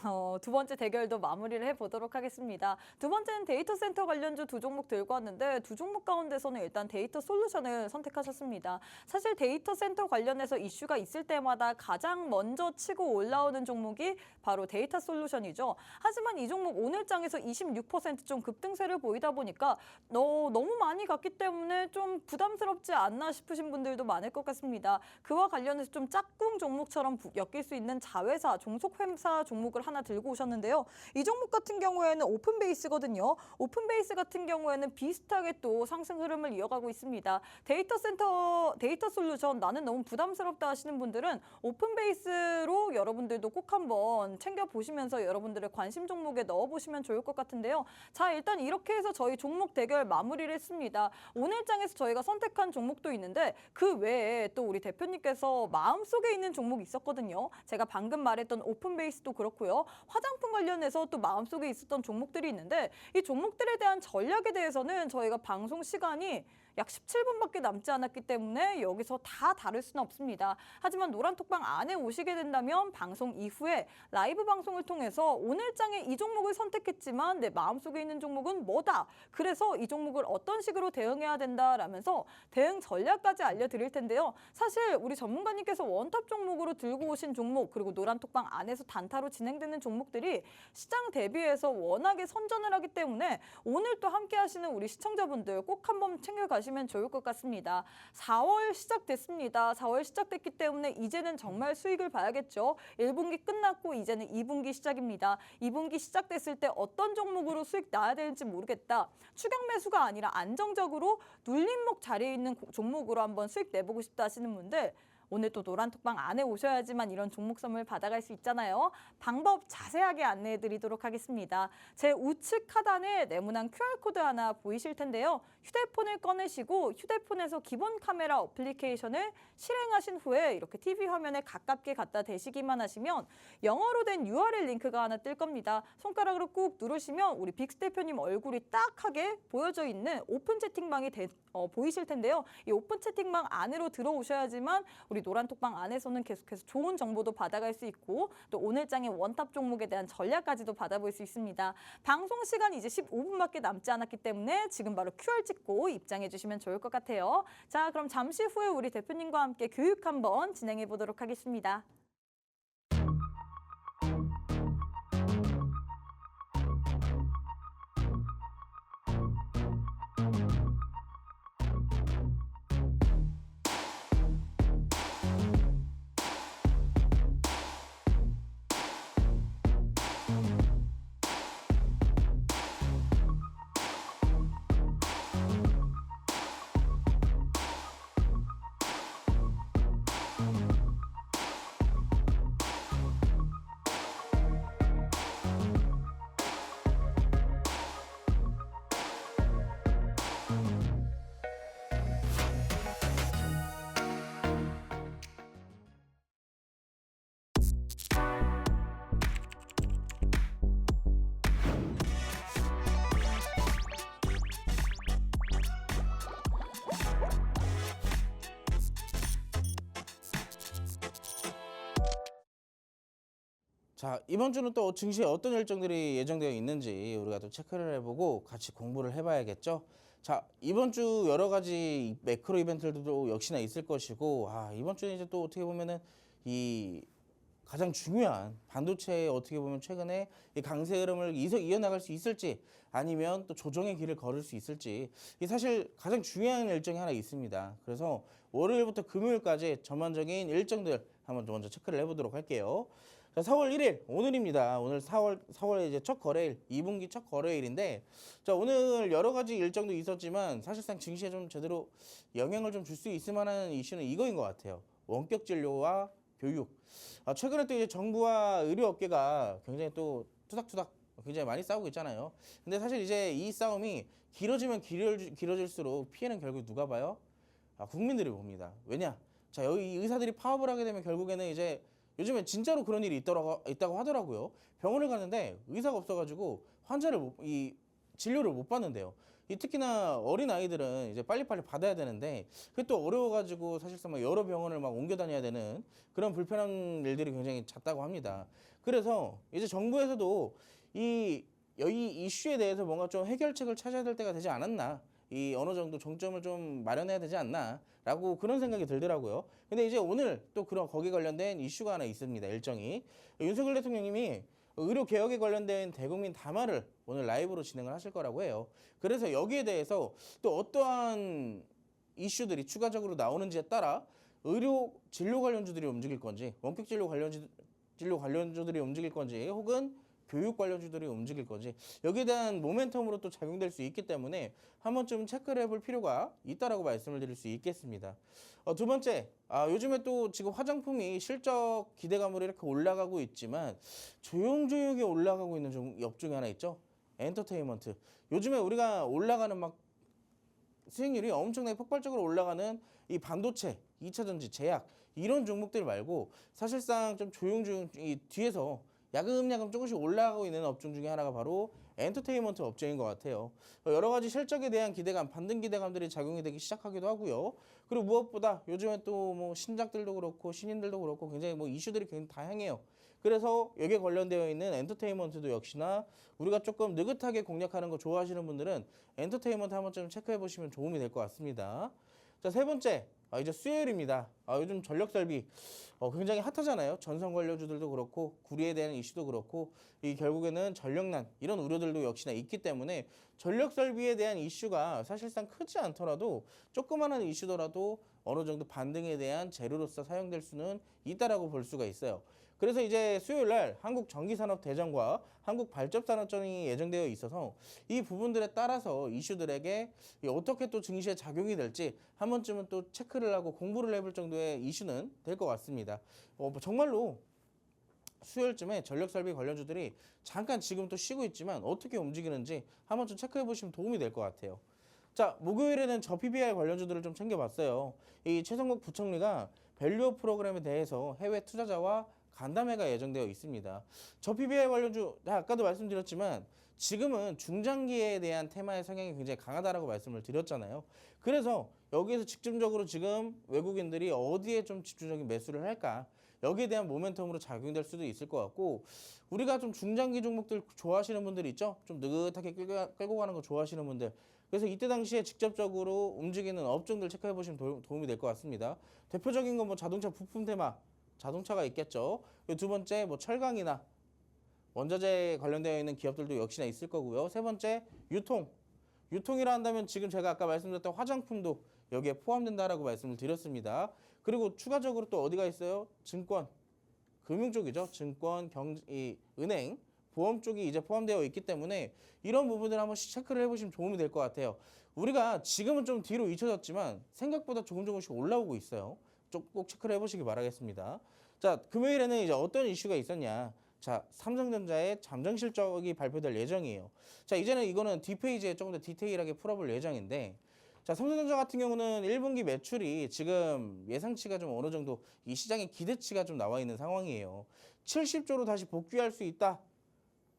[SPEAKER 1] 두 번째 대결도 마무리를 해보도록 하겠습니다. 두 번째는 데이터 센터 관련주 두 종목 들고 왔는데 두 종목 가운데서는 일단 데이터 솔루션을 선택하셨습니다. 사실 데이터 센터 관련해서 이슈가 있을 때마다 가장 먼저 치고 올라오는 종목이 바로 데이터 솔루션이죠. 하지만 이 종목 오늘장에서 26%좀 급등세를 보이다 보니까 너무 많이 갔기 때문에 좀 부담스럽지 않나 싶으신 분들도 많을 것 같습니다. 그와 관련해서 좀 짝꿍 종목처럼 엮일 수 있는 자회사, 종속회사 종목을 하나 들고 오셨는데요. 이 종목 같은 경우에는 오픈베이스거든요. 오픈베이스 같은 경우에는 비슷하게 또 상승 흐름을 이어가고 있습니다. 데이터 솔루션 나는 너무 부담스럽다 하시는 분들은 오픈베이스로 여러분들도 꼭 한번 챙겨보시면서 여러분들의 관심 종목에 넣어보시면 좋을 것 같은데요. 자, 일단 이렇게 해서 저희 종목 대결 마무리를 했습니다. 오늘 장에서 저희가 선택한 종목도 있는데 그 외에 또 우리 대표님께서 마음속에 있는 종목이 있었거든요. 제가 방금 말했던 오픈베이스도 그렇고요. 화장품 관련해서 또 마음속에 있었던 종목들이 있는데 이 종목들에 대한 전략에 대해서는 저희가 방송 시간이 약 17분밖에 남지 않았기 때문에 여기서 다 다룰 수는 없습니다. 하지만 노란톡방 안에 오시게 된다면 방송 이후에 라이브 방송을 통해서 오늘 장에 이 종목을 선택했지만 내 마음속에 있는 종목은 뭐다. 그래서 이 종목을 어떤 식으로 대응해야 된다라면서 대응 전략까지 알려드릴 텐데요. 사실 우리 전문가님께서 원탑 종목으로 들고 오신 종목 그리고 노란톡방 안에서 단타로 진행되는 종목들이 시장 대비해서 워낙에 선전을 하기 때문에 오늘 또 함께 하시는 우리 시청자분들 꼭 한번 챙겨가시면 좋을 것 같습니다. 4월 시작됐습니다. 4월 시작됐기 때문에 이제는 정말 수익을 봐야겠죠. 1분기 끝났고 이제는 2분기 시작입니다. 2분기 시작됐을 때 어떤 종목으로 수익 나야 되는지 모르겠다. 추격 매수가 아니라 안정적으로 눌림목 자리에 있는 종목으로 한번 수익 내보고 싶다 하시는 분들 오늘 또 노란톡방 안에 오셔야지만 이런 종목 선물 받아갈 수 있잖아요. 방법 자세하게 안내해 드리도록 하겠습니다. 제 우측 하단에 네모난 QR코드 하나 보이실 텐데요. 휴대폰을 꺼내시고 휴대폰에서 기본 카메라 어플리케이션을 실행하신 후에 이렇게 TV 화면에 가깝게 갖다 대시기만 하시면 영어로 된 URL 링크가 하나 뜰 겁니다. 손가락으로 꾹 누르시면 우리 빅스 대표님 얼굴이 딱하게 보여져 있는 오픈 채팅방이 보이실 텐데요. 이 오픈 채팅방 안으로 들어오셔야지만 우리 노란톡방 안에서는 계속해서 좋은 정보도 받아갈 수 있고 또 오늘 장의 원탑 종목에 대한 전략까지도 받아볼 수 있습니다. 방송 시간 이제 15분밖에 남지 않았기 때문에 지금 바로 QR 찍고 입장해 주시면 좋을 것 같아요. 자, 그럼 잠시 후에 우리 대표님과 함께 교육 한번 진행해 보도록 하겠습니다.
[SPEAKER 2] 자, 이번 주는 또 증시에 어떤 일정들이 예정되어 있는지 우리가 또 체크를 해보고 같이 공부를 해봐야겠죠. 자, 이번 주 여러 가지 매크로 이벤트들도 역시나 있을 것이고, 이번 주는 이제 또 어떻게 보면은 이 가장 중요한 반도체에 어떻게 보면 최근에 이 강세 흐름을 이어나갈 수 있을지 아니면 또 조정의 길을 걸을 수 있을지 이게 사실 가장 중요한 일정이 하나 있습니다. 그래서 월요일부터 금요일까지 전반적인 일정들 한번 먼저 체크를 해보도록 할게요. 자, 4월 1일 오늘입니다. 오늘 4월 이제 첫 거래일, 2분기 첫 거래일인데, 자, 오늘 여러 가지 일정도 있었지만 사실상 증시에 좀 제대로 영향을 좀 줄 수 있을 만한 이슈는 이거인 것 같아요. 원격 진료와 교육. 최근에 또 이제 정부와 의료업계가 굉장히 또 투닥투닥 굉장히 많이 싸우고 있잖아요. 근데 사실 이제 이 싸움이 길어지면 길어질수록 피해는 결국 누가 봐요? 국민들이 봅니다. 왜냐? 자, 여기 의사들이 파업을 하게 되면 결국에는 이제 요즘에 진짜로 그런 일이 있다고 하더라고요. 병원을 가는데 의사가 없어가지고 진료를 못 받는데요. 특히나 어린 아이들은 이제 빨리빨리 받아야 되는데 그게 또 어려워가지고 사실상 여러 병원을 옮겨 다녀야 되는 그런 불편한 일들이 굉장히 잦다고 합니다. 그래서 이제 정부에서도 이 이슈에 대해서 뭔가 좀 해결책을 찾아야 될 때가 되지 않았나. 어느 정도 정점을 좀 마련해야 되지 않나라고 그런 생각이 들더라고요. 근데 이제 오늘 또 거기 관련된 이슈가 하나 있습니다. 일정이 윤석열 대통령님이 의료 개혁에 관련된 대국민 담화를 오늘 라이브로 진행을 하실 거라고 해요. 그래서 여기에 대해서 또 어떠한 이슈들이 추가적으로 나오는지에 따라 의료 진료 관련주들이 움직일 건지, 원격 진료 관련주들이 움직일 건지, 혹은 교육 관련주들이 움직일 건지 여기에 대한 모멘텀으로 또 작용될 수 있기 때문에 한 번쯤 체크를 해볼 필요가 있다라고 말씀을 드릴 수 있겠습니다. 두 번째, 요즘에 또 지금 화장품이 실적 기대감으로 이렇게 올라가고 있지만 조용조용히 올라가고 있는 업종이 하나 있죠. 엔터테인먼트. 요즘에 우리가 올라가는 막 수익률이 엄청나게 폭발적으로 올라가는 이 반도체, 2차 전지, 제약 이런 종목들 말고 사실상 좀 조용조용 이 뒤에서 야금야금 조금씩 올라가고 있는 업종 중에 하나가 바로 엔터테인먼트 업종인 것 같아요. 여러 가지 실적에 대한 기대감, 반등 기대감들이 작용이 되기 시작하기도 하고요. 그리고 무엇보다 요즘에 또 뭐 신작들도 그렇고 신인들도 그렇고 굉장히 뭐 이슈들이 굉장히 다양해요. 그래서 여기에 관련되어 있는 엔터테인먼트도 역시나 우리가 조금 느긋하게 공략하는 거 좋아하시는 분들은 엔터테인먼트 한번 좀 체크해 보시면 도움이 될 것 같습니다. 자, 세 번째, 이제 수요일입니다. 요즘 전력 설비 굉장히 핫하잖아요. 전선 관료주들도 그렇고 구리에 대한 이슈도 그렇고 이 결국에는 전력난 이런 우려들도 역시나 있기 때문에 전력 설비에 대한 이슈가 사실상 크지 않더라도 조그마한 이슈더라도 어느 정도 반등에 대한 재료로서 사용될 수는 있다라고 볼 수가 있어요. 그래서 이제 수요일 날 한국전기산업대전과 한국발전산업전이 예정되어 있어서 이 부분들에 따라서 이슈들에게 어떻게 또 증시에 작용이 될지 한 번쯤은 또 체크를 하고 공부를 해볼 정도의 이슈는 될 것 같습니다. 정말로 수요일쯤에 전력설비 관련주들이 잠깐 지금 또 쉬고 있지만 어떻게 움직이는지 한 번쯤 체크해 보시면 도움이 될 것 같아요. 자, 목요일에는 저 PBR 관련주들을 좀 챙겨봤어요. 이 최성국 부총리가 밸류업 프로그램에 대해서 해외 투자자와 간담회가 예정되어 있습니다. 저 PBR 관련주 아까도 말씀드렸지만 지금은 중장기에 대한 테마의 성향이 굉장히 강하다라고 말씀을 드렸잖아요. 그래서 여기에서 직접적으로 지금 외국인들이 어디에 좀 집중적인 매수를 할까? 여기에 대한 모멘텀으로 작용될 수도 있을 것 같고 우리가 좀 중장기 종목들 좋아하시는 분들 있죠? 좀 느긋하게 끌고 가는 거 좋아하시는 분들 그래서 이때 당시에 직접적으로 움직이는 업종들 체크해 보시면 도움이 될 것 같습니다. 대표적인 건 뭐 자동차 부품 테마, 자동차가 있겠죠. 두 번째 뭐 철강이나 원자재 관련되어 있는 기업들도 역시나 있을 거고요. 세 번째 유통. 유통이라 한다면 지금 제가 아까 말씀드렸던 화장품도 여기에 포함된다라고 말씀을 드렸습니다. 그리고 추가적으로 또 어디가 있어요? 증권, 금융 쪽이죠. 증권, 은행, 보험 쪽이 이제 포함되어 있기 때문에 이런 부분들 한 번씩 체크를 해보시면 도움이 될 것 같아요. 우리가 지금은 좀 뒤로 잊혀졌지만 생각보다 조금씩 올라오고 있어요. 꼭 체크를 해보시기 바라겠습니다. 자, 금요일에는 이제 어떤 이슈가 있었냐? 자, 삼성전자의 잠정 실적이 발표될 예정이에요. 자, 이제는 이거는 뒷페이지에 조금 더 디테일하게 풀어볼 예정인데 자, 삼성전자 같은 경우는 1분기 매출이 지금 예상치가 좀 어느 정도 이 시장의 기대치가 좀 나와 있는 상황이에요. 70조로 다시 복귀할 수 있다.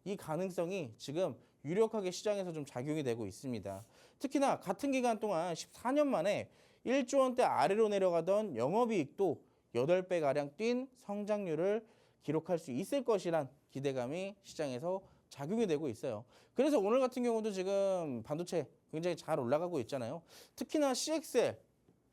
[SPEAKER 2] 이 가능성이 지금 유력하게 시장에서 좀 작용이 되고 있습니다. 특히나 같은 기간 동안 14년 만에 1조 원대 아래로 내려가던 영업이익도 8배가량 뛴 성장률을 기록할 수 있을 것이란 기대감이 시장에서 작용이 되고 있어요. 그래서 오늘 같은 경우도 지금 반도체 굉장히 잘 올라가고 있잖아요. 특히나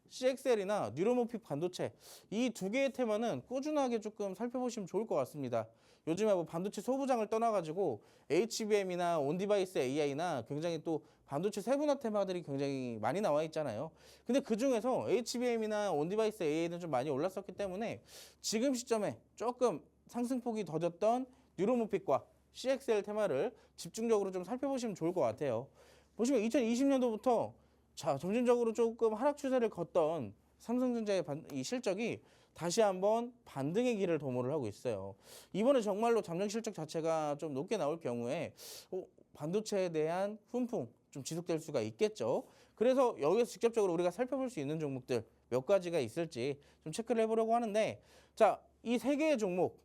[SPEAKER 2] CXL이나 뉴로모픽 반도체 이 두 개의 테마는 꾸준하게 조금 살펴보시면 좋을 것 같습니다. 요즘에 뭐 반도체 소부장을 떠나가지고 HBM이나 온디바이스 AI나 굉장히 또 반도체 세분화 테마들이 굉장히 많이 나와 있잖아요. 근데 그 중에서 HBM이나 온디바이스 AI는 좀 많이 올랐었기 때문에 지금 시점에 조금 상승폭이 더뎠던 뉴로모픽과 CXL 테마를 집중적으로 좀 살펴보시면 좋을 것 같아요. 보시면 2020년도부터 자, 점진적으로 조금 하락 추세를 걷던 삼성전자의 이 실적이 다시 한번 반등의 길을 도모를 하고 있어요. 이번에 정말로 잠정 실적 자체가 좀 높게 나올 경우에 반도체에 대한 훈풍 좀 지속될 수가 있겠죠. 그래서 여기서 직접적으로 우리가 살펴볼 수 있는 종목들 몇 가지가 있을지 좀 체크를 해보려고 하는데 자, 이 세 개의 종목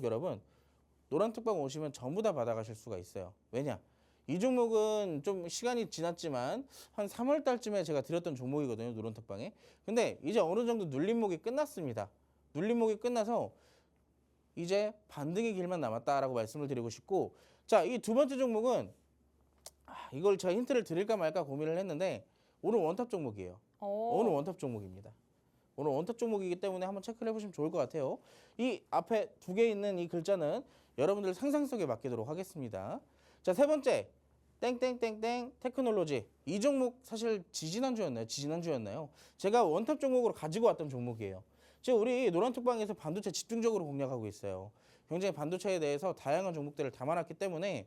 [SPEAKER 2] 여러분 노란톡방 오시면 전부 다 받아가실 수가 있어요. 왜냐? 이 종목은 좀 시간이 지났지만 한 3월 달쯤에 제가 드렸던 종목이거든요. 노란톡방에. 근데 이제 어느 정도 눌림목이 끝났습니다. 눌림목이 끝나서 이제 반등의 길만 남았다라고 말씀을 드리고 싶고 자, 이 두 번째 종목은 이걸 제가 힌트를 드릴까 말까 고민을 했는데 오늘 원탑 종목이에요. 오늘 원탑 종목입니다. 오늘 원탑 종목이기 때문에 한번 체크를 해보시면 좋을 것 같아요. 이 앞에 두 개 있는 이 글자는 여러분들 상상 속에 맡기도록 하겠습니다. 자, 세 번째 땡땡땡땡 테크놀로지. 이 종목 사실 지지난주였나요? 제가 원탑 종목으로 가지고 왔던 종목이에요. 지금 우리 노란톡방에서 반도체 집중적으로 공략하고 있어요. 굉장히 반도체에 대해서 다양한 종목들을 담아놨기 때문에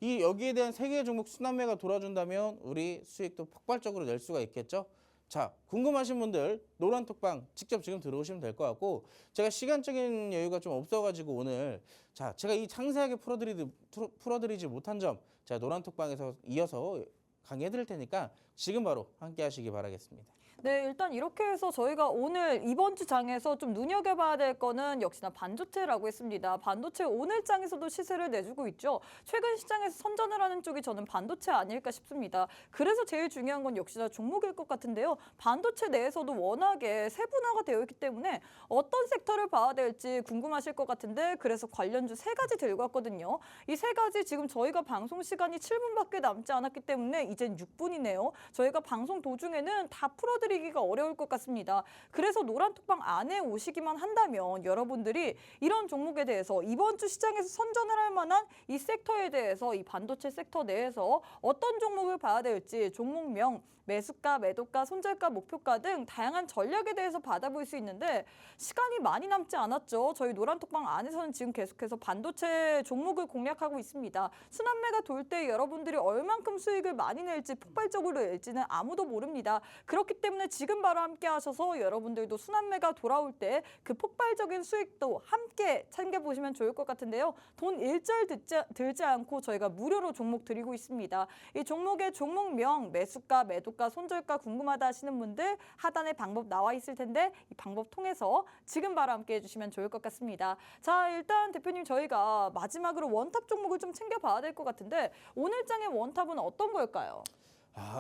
[SPEAKER 2] 여기에 대한 세 개의 종목 순환매가 돌아준다면 우리 수익도 폭발적으로 낼 수가 있겠죠. 자, 궁금하신 분들 노란톡방 직접 지금 들어오시면 될 것 같고 제가 시간적인 여유가 좀 없어가지고 오늘 자 제가 이 상세하게 풀어드리지 못한 점 제가 노란톡방에서 이어서 강의해 드릴 테니까 지금 바로 함께 하시기 바라겠습니다.
[SPEAKER 1] 네, 일단 이렇게 해서 저희가 오늘 이번 주 장에서 좀 눈여겨봐야 될 거는 역시나 반도체라고 했습니다. 반도체 오늘 장에서도 시세를 내주고 있죠. 최근 시장에서 선전을 하는 쪽이 저는 반도체 아닐까 싶습니다. 그래서 제일 중요한 건 역시나 종목일 것 같은데요. 반도체 내에서도 워낙에 세분화가 되어 있기 때문에 어떤 섹터를 봐야 될지 궁금하실 것 같은데 그래서 관련주 세 가지 들고 왔거든요. 이 세 가지 지금 저희가 방송 시간이 7분밖에 남지 않았기 때문에 이젠 6분이네요. 저희가 방송 도중에는 다 풀어드리기가 어려울 것 같습니다. 그래서 노란톡방 안에 오시기만 한다면 여러분들이 이런 종목에 대해서 이번 주 시장에서 선전을 할 만한 이 섹터에 대해서 이 반도체 섹터 내에서 어떤 종목을 봐야 될지 종목명, 매수가, 매도가, 손절가, 목표가 등 다양한 전략에 대해서 받아볼 수 있는데 시간이 많이 남지 않았죠. 저희 노란톡방 안에서는 지금 계속해서 반도체 종목을 공략하고 있습니다. 순환매가 돌 때 여러분들이 얼만큼 수익을 많이 낼지 폭발적으로 낼지는 아무도 모릅니다. 그렇기 때문에 지금 바로 함께 하셔서 여러분들도 순환매가 돌아올 때 그 폭발적인 수익도 함께 챙겨보시면 좋을 것 같은데요. 돈 일절 들지 않고 저희가 무료로 종목 드리고 있습니다. 이 종목의 종목명, 매수가, 매도가, 손절가 궁금하다 하시는 분들 하단에 방법 나와 있을 텐데 이 방법 통해서 지금 바로 함께 해주시면 좋을 것 같습니다. 자, 일단 대표님 저희가 마지막으로 원탑 종목을 좀 챙겨봐야 될 것 같은데 오늘 장의 원탑은 어떤 걸까요?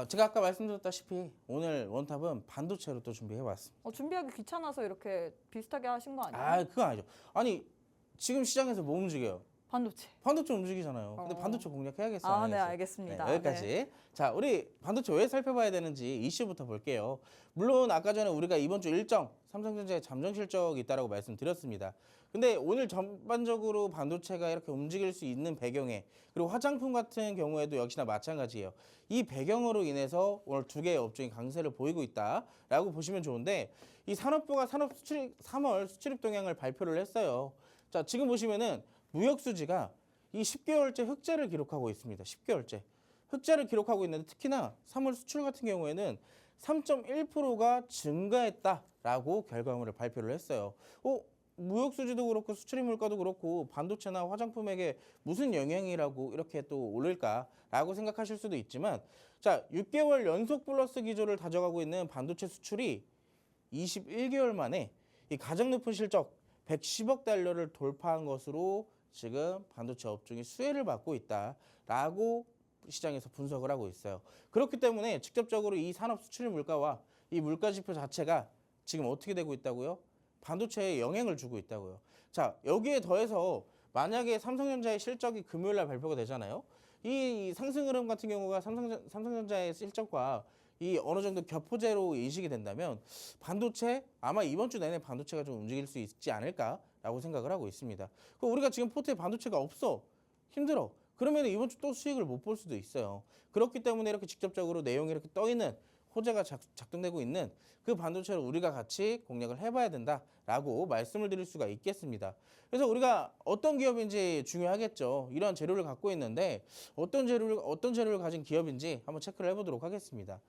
[SPEAKER 2] 제가 아까 말씀드렸다시피 오늘 원탑은 반도체로 또 준비해봤습니다.
[SPEAKER 1] 준비하기 귀찮아서 이렇게 비슷하게 하신 거 아니에요?
[SPEAKER 2] 그건 아니죠. 아니 지금 시장에서 뭐 움직여요?
[SPEAKER 1] 반도체.
[SPEAKER 2] 반도체 움직이잖아요. 근데 반도체 공략해야겠어요.
[SPEAKER 1] 네, 알겠습니다.
[SPEAKER 2] 네, 여기까지.
[SPEAKER 1] 네.
[SPEAKER 2] 자, 우리 반도체 왜 살펴봐야 되는지 이슈부터 볼게요. 물론 아까 전에 우리가 이번 주 일정 삼성전자의 잠정 실적이 있다라고 말씀드렸습니다. 근데 오늘 전반적으로 반도체가 이렇게 움직일 수 있는 배경에 그리고 화장품 같은 경우에도 역시나 마찬가지예요. 이 배경으로 인해서 오늘 두 개의 업종이 강세를 보이고 있다라고 보시면 좋은데 이 산업부가 3월 수출입 동향을 발표를 했어요. 자, 지금 보시면은 무역 수지가 이 10개월째 흑자를 기록하고 있습니다. 10개월째. 흑자를 기록하고 있는데 특히나 3월 수출 같은 경우에는 3.1%가 증가했다라고 결과물을 발표를 했어요. 무역 수지도 그렇고 수출입 물가도 그렇고 반도체나 화장품에게 무슨 영향이라고 이렇게 또 오를까라고 생각하실 수도 있지만 자, 6개월 연속 플러스 기조를 다져가고 있는 반도체 수출이 21개월 만에 이 가장 높은 실적 110억 달러를 돌파한 것으로 지금 반도체 업종이 수혜를 받고 있다라고 시장에서 분석을 하고 있어요. 그렇기 때문에 직접적으로 이 산업 수출 물가와 이 물가 지표 자체가 지금 어떻게 되고 있다고요? 반도체에 영향을 주고 있다고요. 자, 여기에 더해서 만약에 삼성전자의 실적이 금요일 날 발표가 되잖아요. 이 상승 흐름 같은 경우가 삼성전자의 실적과 이 어느 정도 격포제로 인식이 된다면 반도체 아마 이번 주 내내 반도체가 좀 움직일 수 있지 않을까라고 생각을 하고 있습니다. 그럼 우리가 지금 포트에 반도체가 없어. 힘들어. 그러면 이번 주 또 수익을 못 볼 수도 있어요. 그렇기 때문에 이렇게 직접적으로 내용이 이렇게 떠 있는 호재가 작동되고 있는 그 반도체를 우리가 같이 공략을 해봐야 된다라고 말씀을 드릴 수가 있겠습니다. 그래서 우리가 어떤 기업인지 중요하겠죠. 이런 재료를 갖고 있는데 어떤 재료를 가진 기업인지 한번 체크를 해보도록 하겠습니다.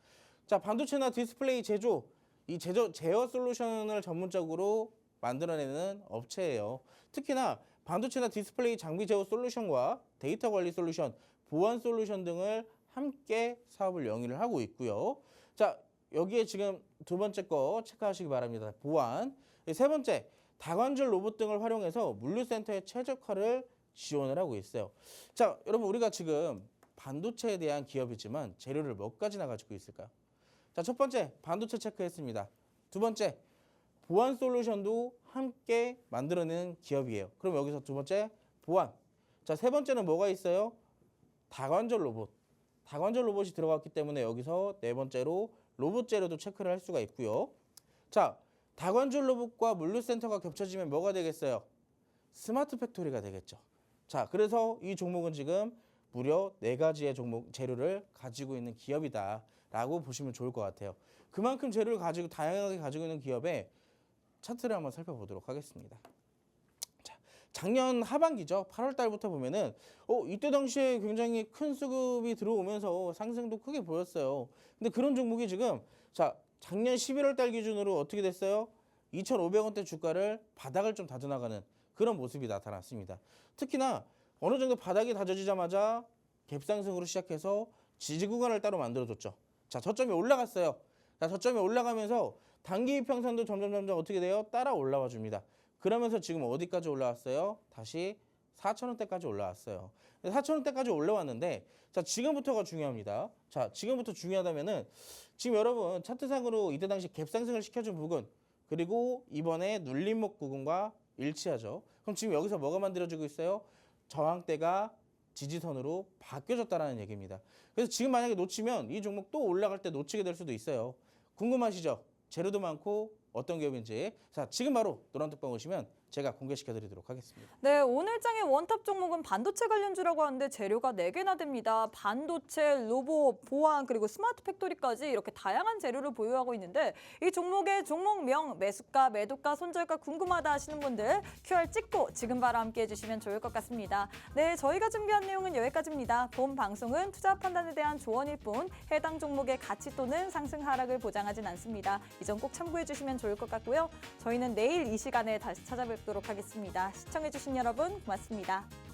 [SPEAKER 2] 자, 반도체나 디스플레이 제조, 이 제어 솔루션을 전문적으로 만들어내는 업체예요. 특히나 반도체나 디스플레이 장비 제어 솔루션과 데이터 관리 솔루션, 보안 솔루션 등을 함께 사업을 영위를 하고 있고요. 자, 여기에 지금 두 번째 거 체크하시기 바랍니다. 보안. 세 번째, 다관절 로봇 등을 활용해서 물류센터의 최적화를 지원을 하고 있어요. 자, 여러분 우리가 지금 반도체에 대한 기업이지만 재료를 몇 가지나 가지고 있을까요? 자, 첫 번째, 반도체 체크했습니다. 두 번째, 보안 솔루션도 함께 만들어내는 기업이에요. 그럼 여기서 두 번째, 보안. 자, 세 번째는 뭐가 있어요? 다관절 로봇. 다관절 로봇이 들어갔기 때문에 여기서 네 번째로 로봇 재료도 체크를 할 수가 있고요. 자, 다관절 로봇과 물류센터가 겹쳐지면 뭐가 되겠어요? 스마트 팩토리가 되겠죠. 자, 그래서 이 종목은 지금 무려 네 가지의 재료를 가지고 있는 기업이다라고 보시면 좋을 것 같아요. 그만큼 재료를 다양하게 가지고 있는 기업의 차트를 한번 살펴보도록 하겠습니다. 자, 작년 하반기죠. 8월 달부터 보면은 이때 당시에 굉장히 큰 수급이 들어오면서 상승도 크게 보였어요. 근데 그런 종목이 지금 자, 작년 11월 달 기준으로 어떻게 됐어요? 2,500원대 주가를 바닥을 좀 다져나가는 그런 모습이 나타났습니다. 특히나 어느 정도 바닥이 다져지자마자 갭상승으로 시작해서 지지 구간을 따로 만들어줬죠. 자, 저점이 올라갔어요. 자, 저점이 올라가면서 단기 이평선도 점점 어떻게 돼요? 따라 올라와 줍니다. 그러면서 지금 어디까지 올라왔어요? 다시 4,000원대까지 올라왔어요. 4,000원대까지 올라왔는데 자, 지금부터가 중요합니다. 자, 지금부터 중요하다면은 지금 여러분 차트상으로 이때 당시 갭상승을 시켜준 부분 그리고 이번에 눌림목 부분과 일치하죠. 그럼 지금 여기서 뭐가 만들어지고 있어요? 저항대가 지지선으로 바뀌어졌다는 얘기입니다. 그래서 지금 만약에 놓치면 이 종목 또 올라갈 때 놓치게 될 수도 있어요. 궁금하시죠? 재료도 많고 어떤 기업인지. 자, 지금 바로 노란톡방 오시면 제가 공개시켜 드리도록 하겠습니다.
[SPEAKER 1] 네, 오늘 장의 원탑 종목은 반도체 관련주라고 하는데 재료가 4개나 됩니다. 반도체, 로봇, 보안, 그리고 스마트 팩토리까지 이렇게 다양한 재료를 보유하고 있는데 이 종목의 종목명, 매수가, 매도가, 손절가 궁금하다 하시는 분들 QR 찍고 지금 바로 함께 해주시면 좋을 것 같습니다. 네, 저희가 준비한 내용은 여기까지입니다. 본 방송은 투자 판단에 대한 조언일 뿐 해당 종목의 가치 또는 상승 하락을 보장하진 않습니다. 이 점 꼭 참고해 주시면 좋을 것 같고요. 저희는 내일 이 시간에 다시 찾아뵙도록 하겠습니다. 시청해주신 여러분 고맙습니다.